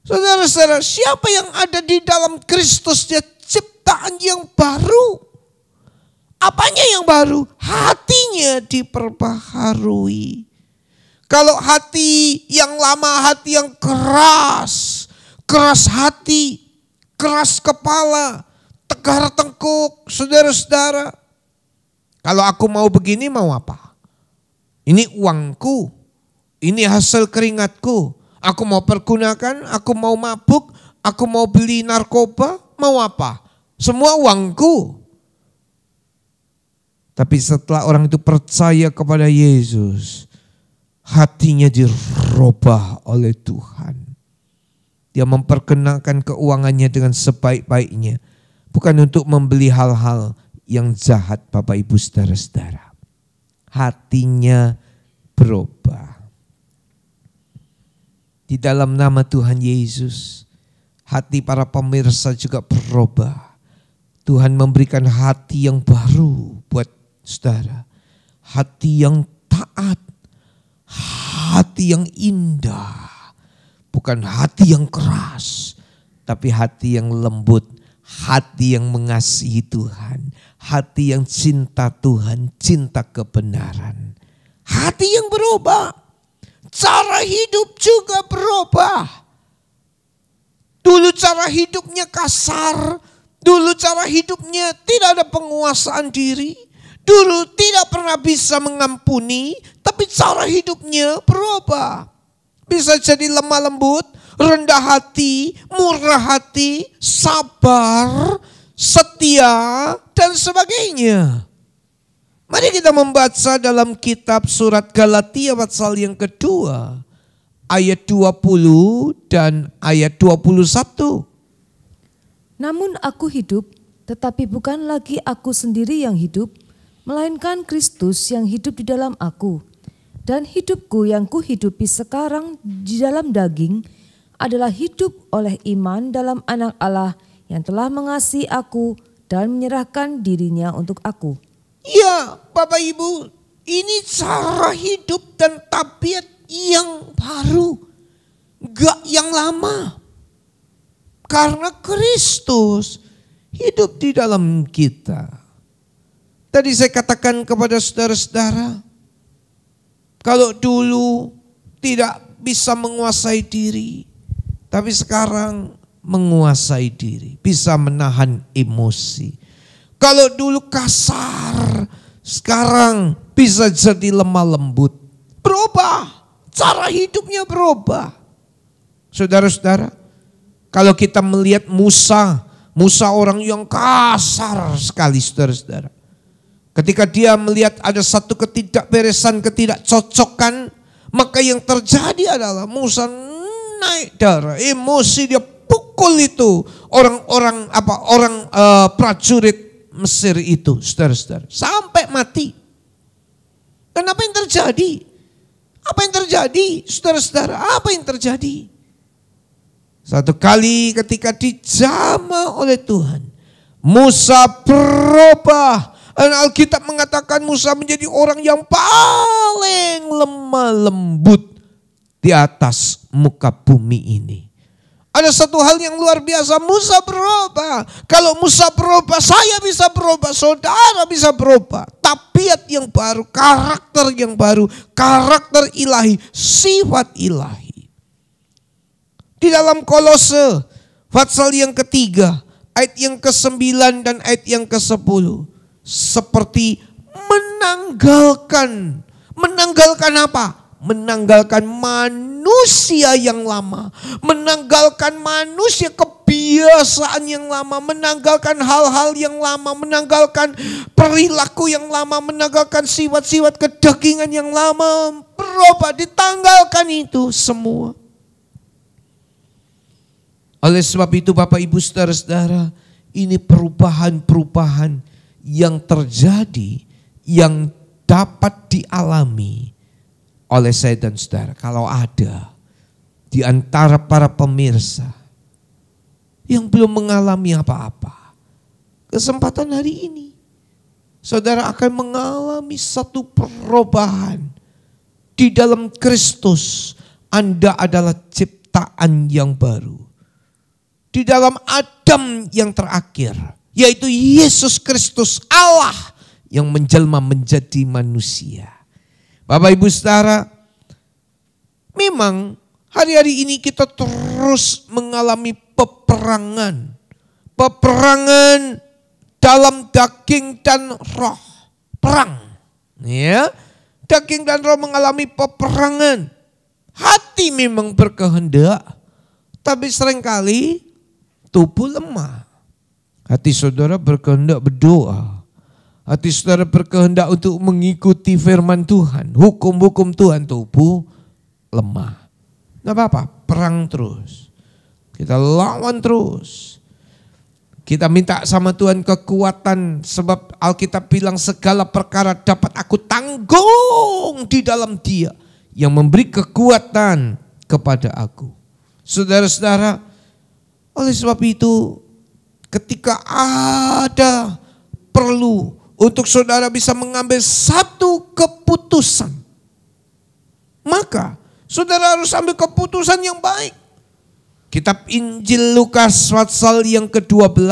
Saudara-saudara, siapa yang ada di dalam Kristus, dia ciptaan yang baru. Apanya yang baru? Hatinya diperbaharui. Kalau hati yang lama, hati yang keras, keras hati, keras kepala, tegar tengkuk, saudara-saudara. Kalau aku mau begini, mau apa? Ini uangku, ini hasil keringatku. Aku mau pergunakan, aku mau mabuk, aku mau beli narkoba, mau apa? Semua uangku. Tapi setelah orang itu percaya kepada Yesus, hatinya dirubah oleh Tuhan. Dia memperkenalkan keuangannya dengan sebaik-baiknya. Bukan untuk membeli hal-hal yang jahat, Bapak Ibu saudara-saudara. Hatinya berubah. Di dalam nama Tuhan Yesus, hati para pemirsa juga berubah. Tuhan memberikan hati yang baru buat saudara. Hati yang taat, hati yang indah. Bukan hati yang keras, tapi hati yang lembut. Hati yang mengasihi Tuhan. Hati yang cinta Tuhan, cinta kebenaran. Hati yang berubah. Cara hidup juga berubah. Dulu cara hidupnya kasar. Dulu cara hidupnya tidak ada penguasaan diri. Dulu tidak pernah bisa mengampuni. Tapi cara hidupnya berubah. Bisa jadi lemah lembut, rendah hati, murah hati, sabar, setia, dan sebagainya. Mari kita membaca dalam kitab surat Galatia pasal yang kedua. Ayat 20 dan ayat 21. Namun aku hidup, tetapi bukan lagi aku sendiri yang hidup, melainkan Kristus yang hidup di dalam aku. Dan hidupku yang kuhidupi sekarang di dalam daging adalah hidup oleh iman dalam Anak Allah yang telah mengasihi aku dan menyerahkan dirinya untuk aku. Ya, Bapak Ibu, ini cara hidup dan tabiat yang baru, gak yang lama. Karena Kristus hidup di dalam kita. Tadi saya katakan kepada saudara-saudara, kalau dulu tidak bisa menguasai diri, tapi sekarang menguasai diri, bisa menahan emosi. Kalau dulu kasar, sekarang bisa jadi lemah lembut. Berubah, cara hidupnya berubah. Saudara-saudara, kalau kita melihat Musa orang yang kasar sekali, saudara-saudara. Ketika dia melihat ada satu ketidakberesan, ketidakcocokan, maka yang terjadi adalah Musa naik darah, emosi, dia pukul itu orang prajurit Mesir itu, saudara-saudara, sampai mati. Dan apa yang terjadi? Apa yang terjadi, saudara-saudara? Apa yang terjadi? Satu kali ketika dijamah oleh Tuhan, Musa berubah. Dan Alkitab mengatakan Musa menjadi orang yang paling lemah lembut di atas muka bumi ini. Ada satu hal yang luar biasa, Musa berubah. Kalau Musa berubah, saya bisa berubah, saudara bisa berubah. Tabiat yang baru, karakter yang baru, karakter ilahi, sifat ilahi. Di dalam Kolose, pasal yang ketiga, ayat yang ke-9 dan ayat yang ke-10. Seperti menanggalkan apa? Menanggalkan manusia yang lama, menanggalkan manusia kebiasaan yang lama, menanggalkan hal-hal yang lama, menanggalkan perilaku yang lama, menanggalkan sifat-sifat kedagingan yang lama, berubah, ditanggalkan itu semua. Oleh sebab itu Bapak Ibu Saudara-saudara, ini perubahan-perubahan yang terjadi, yang dapat dialami oleh saya dan saudara. Kalau ada di antara para pemirsa yang belum mengalami apa-apa, kesempatan hari ini saudara akan mengalami satu perubahan. Di dalam Kristus Anda adalah ciptaan yang baru. Di dalam Adam yang terakhir, yaitu Yesus Kristus Allah yang menjelma menjadi manusia. Bapak Ibu Saudara, memang hari-hari ini kita terus mengalami peperangan. Peperangan dalam daging dan roh. Perang. Ya, daging dan roh mengalami peperangan. Hati memang berkehendak, tapi seringkali tubuh lemah. Hati saudara berkehendak berdoa. Hati saudara berkehendak untuk mengikuti firman Tuhan, hukum-hukum Tuhan, tubuh lemah. Tidak apa-apa, perang terus. Kita lawan terus. Kita minta sama Tuhan kekuatan, sebab Alkitab bilang segala perkara dapat aku tanggung di dalam Dia yang memberi kekuatan kepada aku. Saudara-saudara, oleh sebab itu ketika ada perlu untuk saudara bisa mengambil satu keputusan, maka saudara harus ambil keputusan yang baik. Kitab Injil Lukas pasal yang ke-12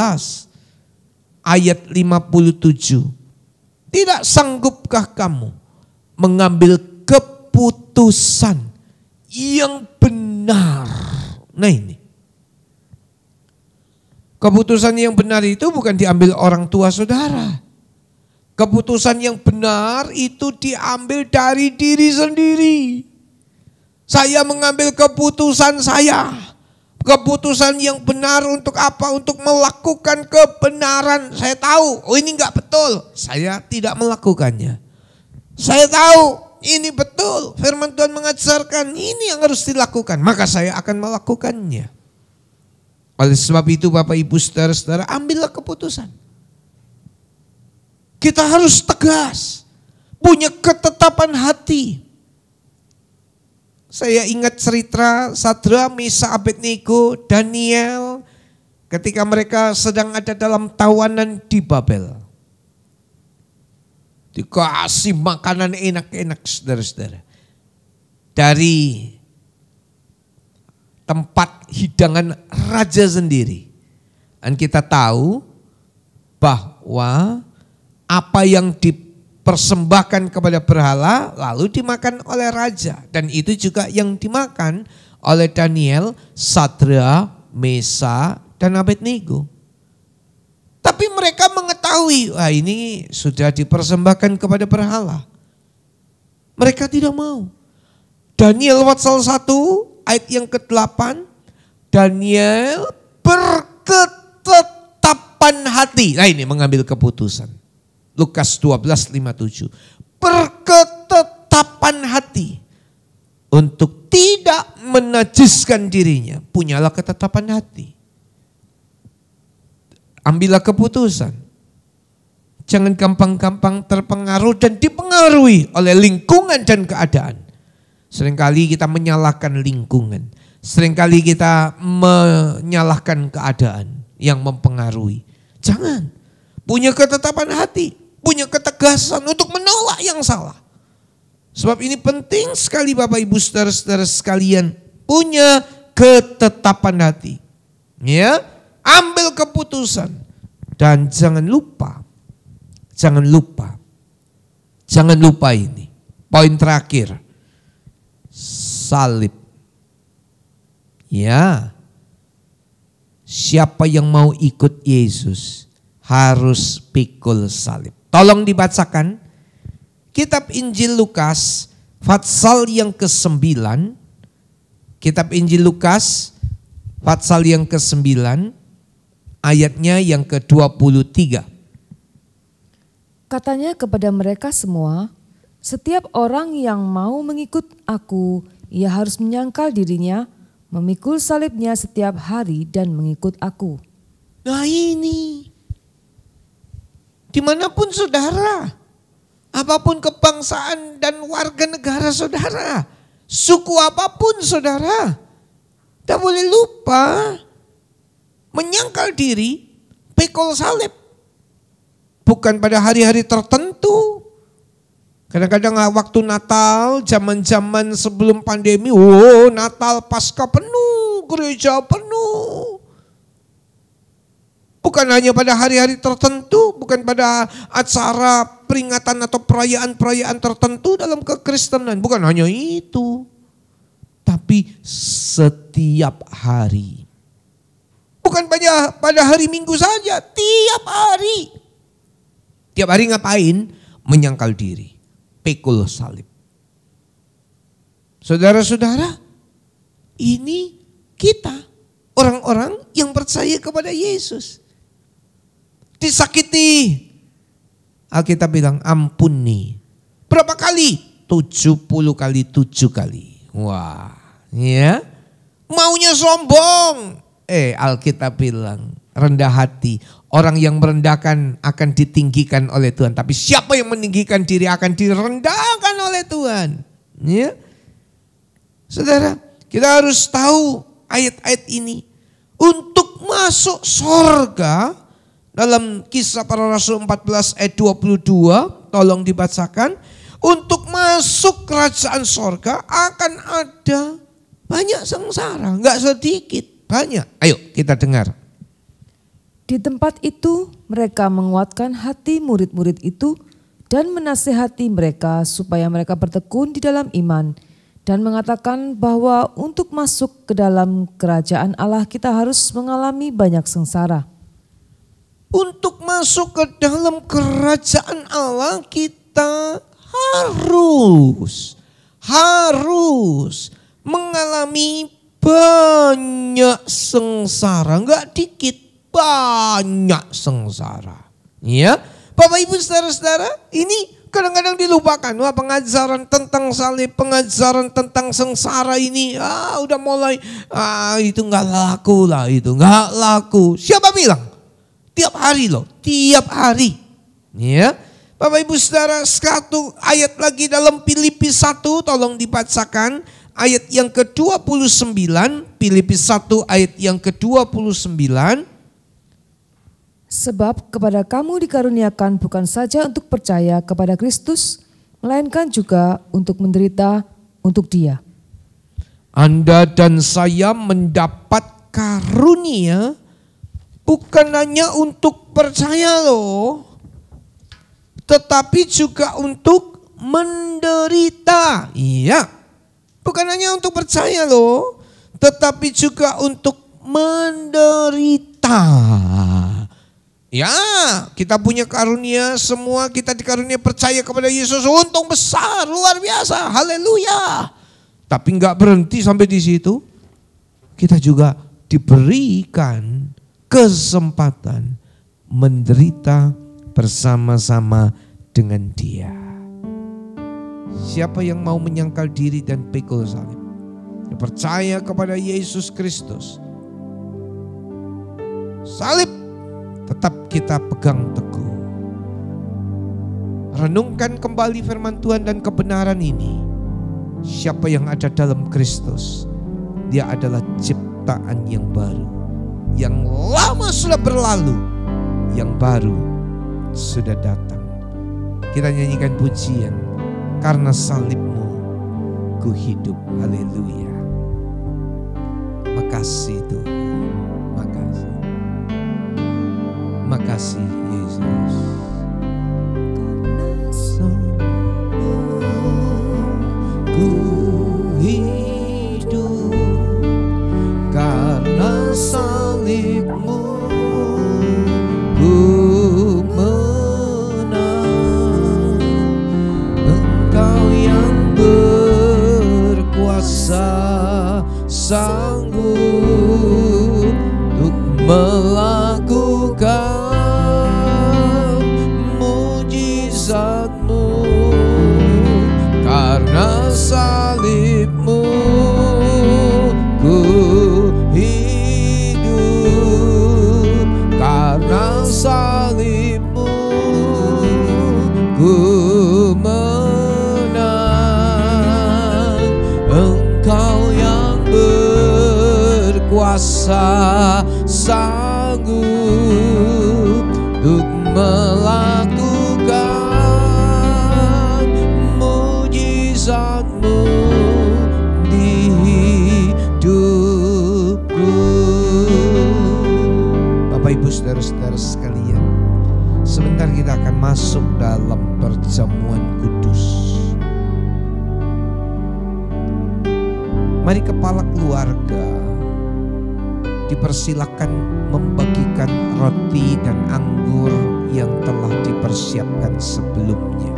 ayat 57. Tidak sanggupkah kamu mengambil keputusan yang benar? Nah ini. Keputusan yang benar itu bukan diambil orang tua saudara. Keputusan yang benar itu diambil dari diri sendiri. Saya mengambil keputusan saya. Keputusan yang benar untuk apa? Untuk melakukan kebenaran. Saya tahu, oh ini enggak betul. Saya tidak melakukannya. Saya tahu ini betul. Firman Tuhan mengajarkan ini yang harus dilakukan. Maka saya akan melakukannya. Oleh sebab itu Bapak Ibu Saudara-saudara, ambillah keputusan. Kita harus tegas, punya ketetapan hati. Saya ingat cerita Sadra, Mesa, Abednego, Daniel ketika mereka sedang ada dalam tawanan di Babel. Dikasih makanan enak-enak saudara-saudara. Dari tempat hidangan raja sendiri. Dan kita tahu bahwa apa yang dipersembahkan kepada berhala lalu dimakan oleh raja. Dan itu juga yang dimakan oleh Daniel, Sadra, Mesa, dan Abednego. Tapi mereka mengetahui, wah ini sudah dipersembahkan kepada berhala. Mereka tidak mau. Daniel pasal 1 ayat yang ke-8, Daniel berketetapan hati. Nah ini mengambil keputusan. Lukas 12:57. Berketetapan hati untuk tidak menajiskan dirinya. Punyalah ketetapan hati. Ambillah keputusan. Jangan gampang-gampang terpengaruh dan dipengaruhi oleh lingkungan dan keadaan. Seringkali kita menyalahkan lingkungan. Seringkali kita menyalahkan keadaan yang mempengaruhi. Jangan. Punya ketetapan hati, punya ketegasan untuk menolak yang salah. Sebab ini penting sekali Bapak Ibu saudara-saudara sekalian, punya ketetapan hati. Ya, ambil keputusan dan jangan lupa ini. Poin terakhir. Salib. Ya. Siapa yang mau ikut Yesus harus pikul salib. Tolong dibacakan kitab Injil Lukas pasal yang ke-9. Kitab Injil Lukas pasal yang ke-9 ayatnya yang ke-23. Katanya kepada mereka semua, setiap orang yang mau mengikut aku, ia harus menyangkal dirinya, memikul salibnya setiap hari dan mengikut aku. Nah ini, dimanapun saudara, apapun kebangsaan dan warga negara saudara, suku apapun saudara, tak boleh lupa menyangkal diri, pikul salib. Bukan pada hari-hari tertentu. Kadang-kadang waktu Natal, zaman-zaman sebelum pandemi, Natal Paskah penuh, gereja penuh. Bukan hanya pada hari-hari tertentu, bukan pada acara peringatan atau perayaan-perayaan tertentu dalam kekristenan. Bukan hanya itu, tapi setiap hari. Bukan pada hari Minggu saja, tiap hari. Tiap hari ngapain? Menyangkal diri, pikul salib. Saudara-saudara, ini kita orang-orang yang percaya kepada Yesus. Disakiti, Alkitab bilang ampuni. Berapa kali? 70 kali 7 kali. Wah, ya. Maunya sombong. Alkitab bilang rendah hati. Orang yang merendahkan akan ditinggikan oleh Tuhan. Tapi siapa yang meninggikan diri akan direndahkan oleh Tuhan. Ya. Saudara, kita harus tahu ayat-ayat ini. Untuk masuk surga, dalam Kisah Para Rasul 14 ayat 22, tolong dibacakan. Untuk masuk kerajaan surga akan ada banyak sengsara. Enggak sedikit, banyak. Ayo kita dengar. Di tempat itu mereka menguatkan hati murid-murid itu dan menasihati mereka supaya mereka bertekun di dalam iman dan mengatakan bahwa untuk masuk ke dalam kerajaan Allah kita harus mengalami banyak sengsara. Untuk masuk ke dalam kerajaan Allah kita harus mengalami banyak sengsara, enggak dikit. Banyak sengsara. Ya, Bapak Ibu saudara-saudara, ini kadang-kadang dilupakan. Wah, pengajaran tentang salib, pengajaran tentang sengsara ini, udah mulai, itu nggak laku lah, itu nggak laku. Siapa bilang? Tiap hari loh, tiap hari. Ya, Bapak Ibu saudara, satu ayat lagi dalam Filipi 1, tolong dibacakan ayat yang ke-29, Filipi 1 ayat yang ke-29. Sebab kepada kamu dikaruniakan bukan saja untuk percaya kepada Kristus, melainkan juga untuk menderita untuk Dia. Anda dan saya mendapat karunia bukan hanya untuk percaya loh, tetapi juga untuk menderita. Iya, bukan hanya untuk percaya loh, tetapi juga untuk menderita. Ya, kita punya karunia, semua kita dikarunia percaya kepada Yesus, untung besar, luar biasa, haleluya. Tapi enggak berhenti sampai di situ. Kita juga diberikan kesempatan menderita bersama-sama dengan Dia. Siapa yang mau menyangkal diri dan pikul salib, percaya kepada Yesus Kristus, salib tetap kita pegang teguh. Renungkan kembali firman Tuhan dan kebenaran ini. Siapa yang ada dalam Kristus, Dia adalah ciptaan yang baru. Yang lama sudah berlalu, yang baru sudah datang. Kita nyanyikan pujian, karena salib-Mu ku hidup. Haleluya. Makasih Tuhan, makasih. Makasih Yesus. Karena salib-Mu ku hidup, karena salib-Mu ku menang. Engkau yang berkuasa, sanggup untuk melakukan mujizat-Mu. Karena salib-Mu ku hidup, karena salib-Mu ku menang. Engkau yang berkuasa, sanggup untuk melakukan mujizat-Mu di hidupku. Bapak Ibu saudara-saudara sekalian, sebentar kita akan masuk dalam perjamuan kudus. Mari kepala keluarga dipersilakan membagikan roti dan anggur yang telah dipersiapkan sebelumnya.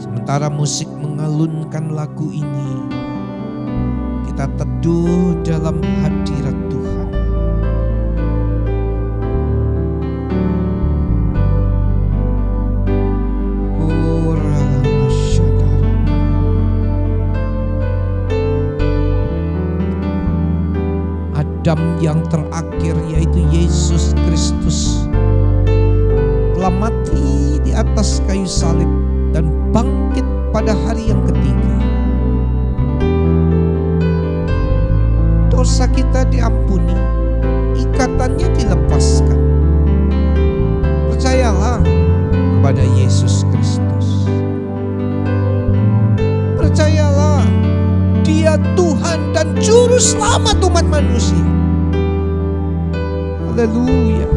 Sementara musik mengalunkan lagu ini, kita teduh dalam hadirat Tuhan. Adam yang terakhir, yaitu Yesus Kristus, telah mati di atas kayu salib dan bangkit pada hari yang ketiga. Dosa kita diampuni, ikatannya dilepaskan. Percayalah kepada Yesus Kristus. Percayalah, Dia Tuhan dan Juru Selamat umat manusia. Haleluya.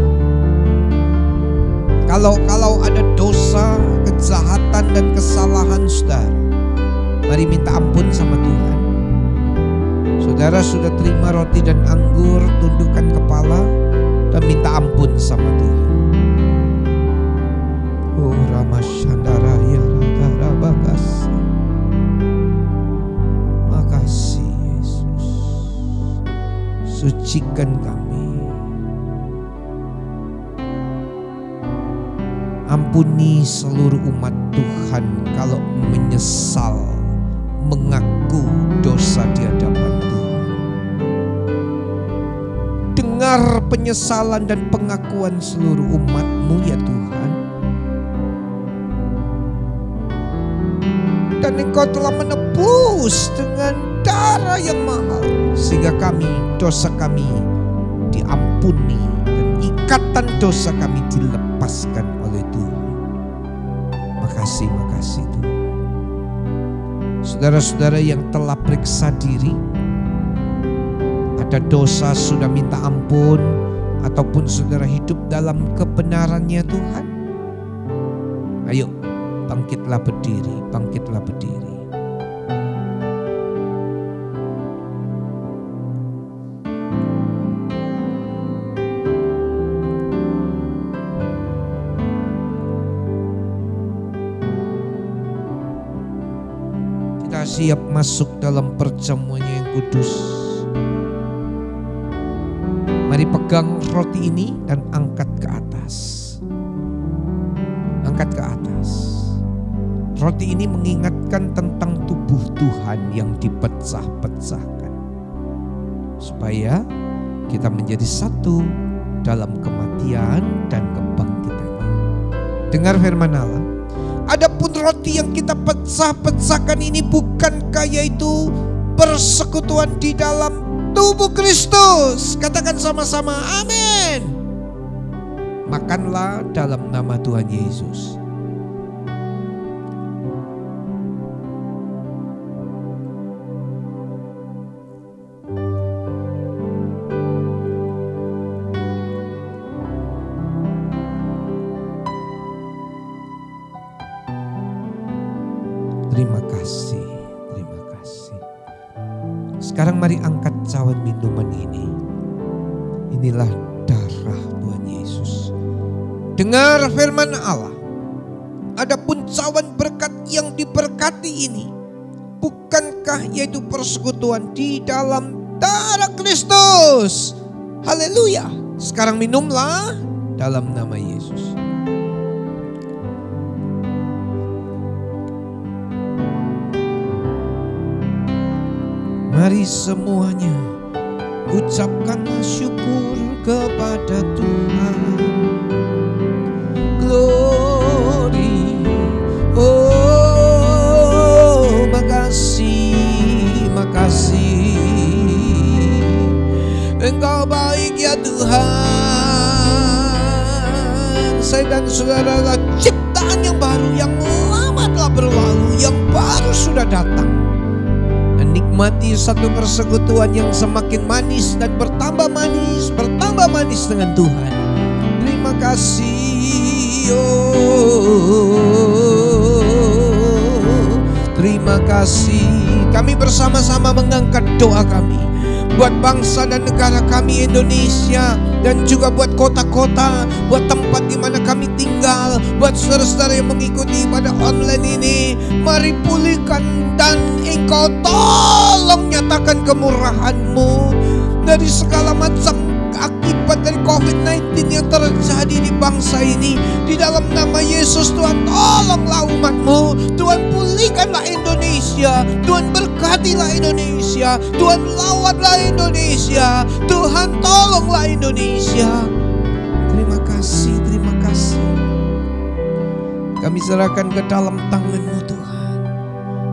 Kalau ada dosa, kejahatan dan kesalahan saudara, mari minta ampun sama Tuhan. Saudara sudah terima roti dan anggur, tundukkan kepala dan minta ampun sama Tuhan. Oh Ramashandara ya Radha Bagas. Makasih Yesus. Sucikan kami. Ampuni seluruh umat Tuhan kalau menyesal, mengaku dosa di hadapan Tuhan. Dengar penyesalan dan pengakuan seluruh umat-Mu ya Tuhan. Dan Engkau telah menebus dengan darah yang mahal, sehingga dosa kami diampuni dan ikatan dosa kami dilepaskan oleh Tuhan. Makasih Tuhan. Saudara-saudara yang telah periksa diri, ada dosa sudah minta ampun, ataupun saudara hidup dalam kebenarannya Tuhan, ayo bangkitlah berdiri, bangkitlah berdiri. Kita siap masuk dalam perjamuan yang kudus. Mari pegang roti ini dan angkat ke atas. Angkat ke atas. Roti ini mengingatkan tentang tubuh Tuhan yang dipecah-pecahkan, supaya kita menjadi satu dalam kematian dan kebangkitannya. Dengar firman Allah, Adapun roti yang kita pecah-pecahkan ini bukankah yaitu persekutuan di dalam tubuh Kristus? Katakan sama-sama amin. Makanlah dalam nama Tuhan Yesus. Terima kasih, terima kasih. Sekarang mari angkat cawan minuman ini. Inilah darah Tuhan Yesus. Dengar firman Allah. Adapun cawan berkat yang diberkati ini, bukankah yaitu persekutuan di dalam darah Kristus? Haleluya. Sekarang minumlah dalam nama Yesus. Mari semuanya ucapkanlah syukur kepada Tuhan. Glory, oh makasih, makasih. Engkau baik ya Tuhan. Saya dan saudara adalah ciptaan yang baru, yang lama telah berlalu, yang baru sudah datang. Nikmati satu persekutuan yang semakin manis dan bertambah manis dengan Tuhan. Terima kasih, terima kasih. Kami bersama-sama mengangkat doa kami buat bangsa dan negara kami Indonesia, dan juga buat kota-kota, buat tempat di mana kami tinggal, buat saudara-saudara yang mengikuti ibadah online ini. Mari pulihkan dan Engkau tolong nyatakan kemurahan-Mu dari segala macam akibat dari COVID-19 yang terjadi di bangsa ini. Di dalam nama Yesus, Tuhan tolonglah umat-Mu. Tuhan pulihkanlah Indonesia. Tuhan berkatilah Indonesia. Tuhan lawatlah Indonesia. Tuhan tolonglah Indonesia. Terima kasih, terima kasih. Kami serahkan ke dalam tangan-Mu Tuhan.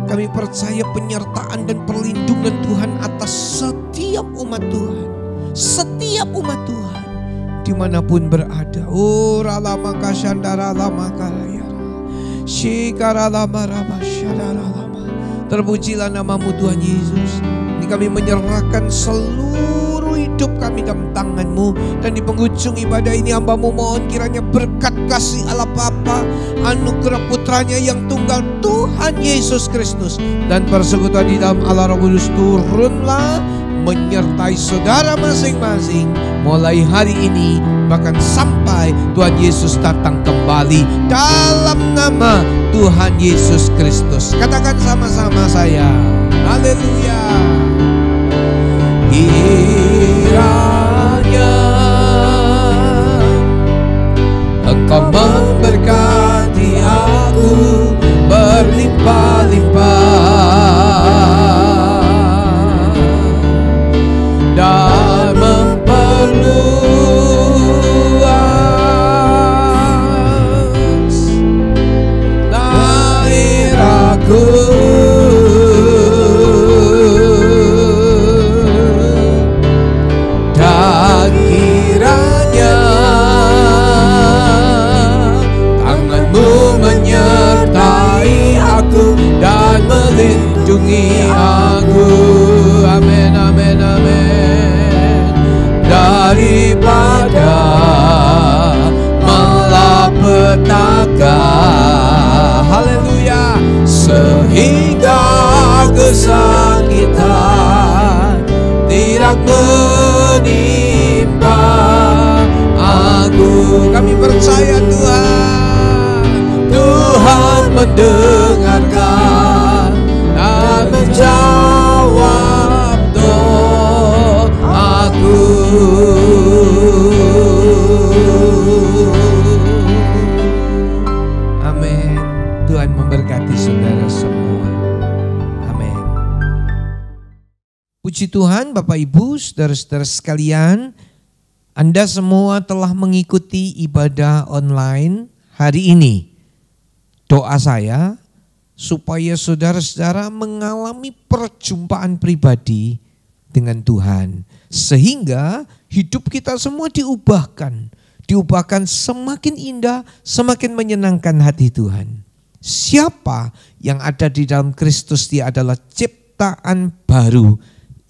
Kami percaya penyertaan dan perlindungan Tuhan atas setiap umat Tuhan. Setiap umat Tuhan dimanapun berada. Oh ralama kasyandara lama karayara shikara lama rama syadara lama. Terpujilah namamu Tuhan Yesus. Ini kami menyerahkan seluruh hidup kami dalam tangan-Mu. Dan di penghujung ibadah ini hamba-Mu mohon kiranya berkat kasih Allah Bapa, anugerah putranya yang tunggal Tuhan Yesus Kristus, dan persekutuan di dalam Allah Roh Kudus turunlah menyertai saudara masing-masing mulai hari ini bahkan sampai Tuhan Yesus datang kembali, dalam nama Tuhan Yesus Kristus. Katakan sama-sama saya, haleluya. Kiranya Engkau memberkati aku berlimpah-limpah dan memperluas daerahku. Dan kiranya tangan-Mu menyertai aku dan melindungi aku. Amin, amin, amin. Daripada malapetaka, haleluya, sehingga kesakitan tidak menimpa aku. Kami percaya Tuhan, Tuhan mendengarkan dan menjawab doaku. Amin. Tuhan memberkati saudara semua. Amin. Puji Tuhan, Bapak Ibu, saudara-saudara sekalian, Anda semua telah mengikuti ibadah online hari ini. doa saya supaya saudara-saudara mengalami perjumpaan pribadi dengan Tuhan. Sehingga hidup kita semua diubahkan. Diubahkan semakin indah, semakin menyenangkan hati Tuhan. Siapa yang ada di dalam Kristus, dia adalah ciptaan baru.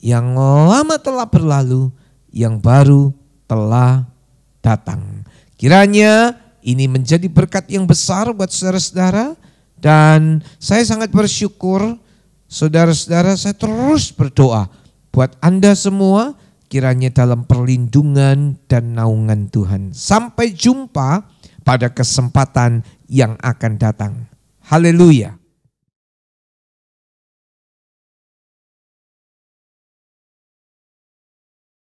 Yang lama telah berlalu, yang baru telah datang. Kiranya ini menjadi berkat yang besar buat saudara-saudara. Dan saya sangat bersyukur, saudara-saudara, saya terus berdoa buat Anda semua, kiranya dalam perlindungan dan naungan Tuhan. Sampai jumpa pada kesempatan yang akan datang. Haleluya.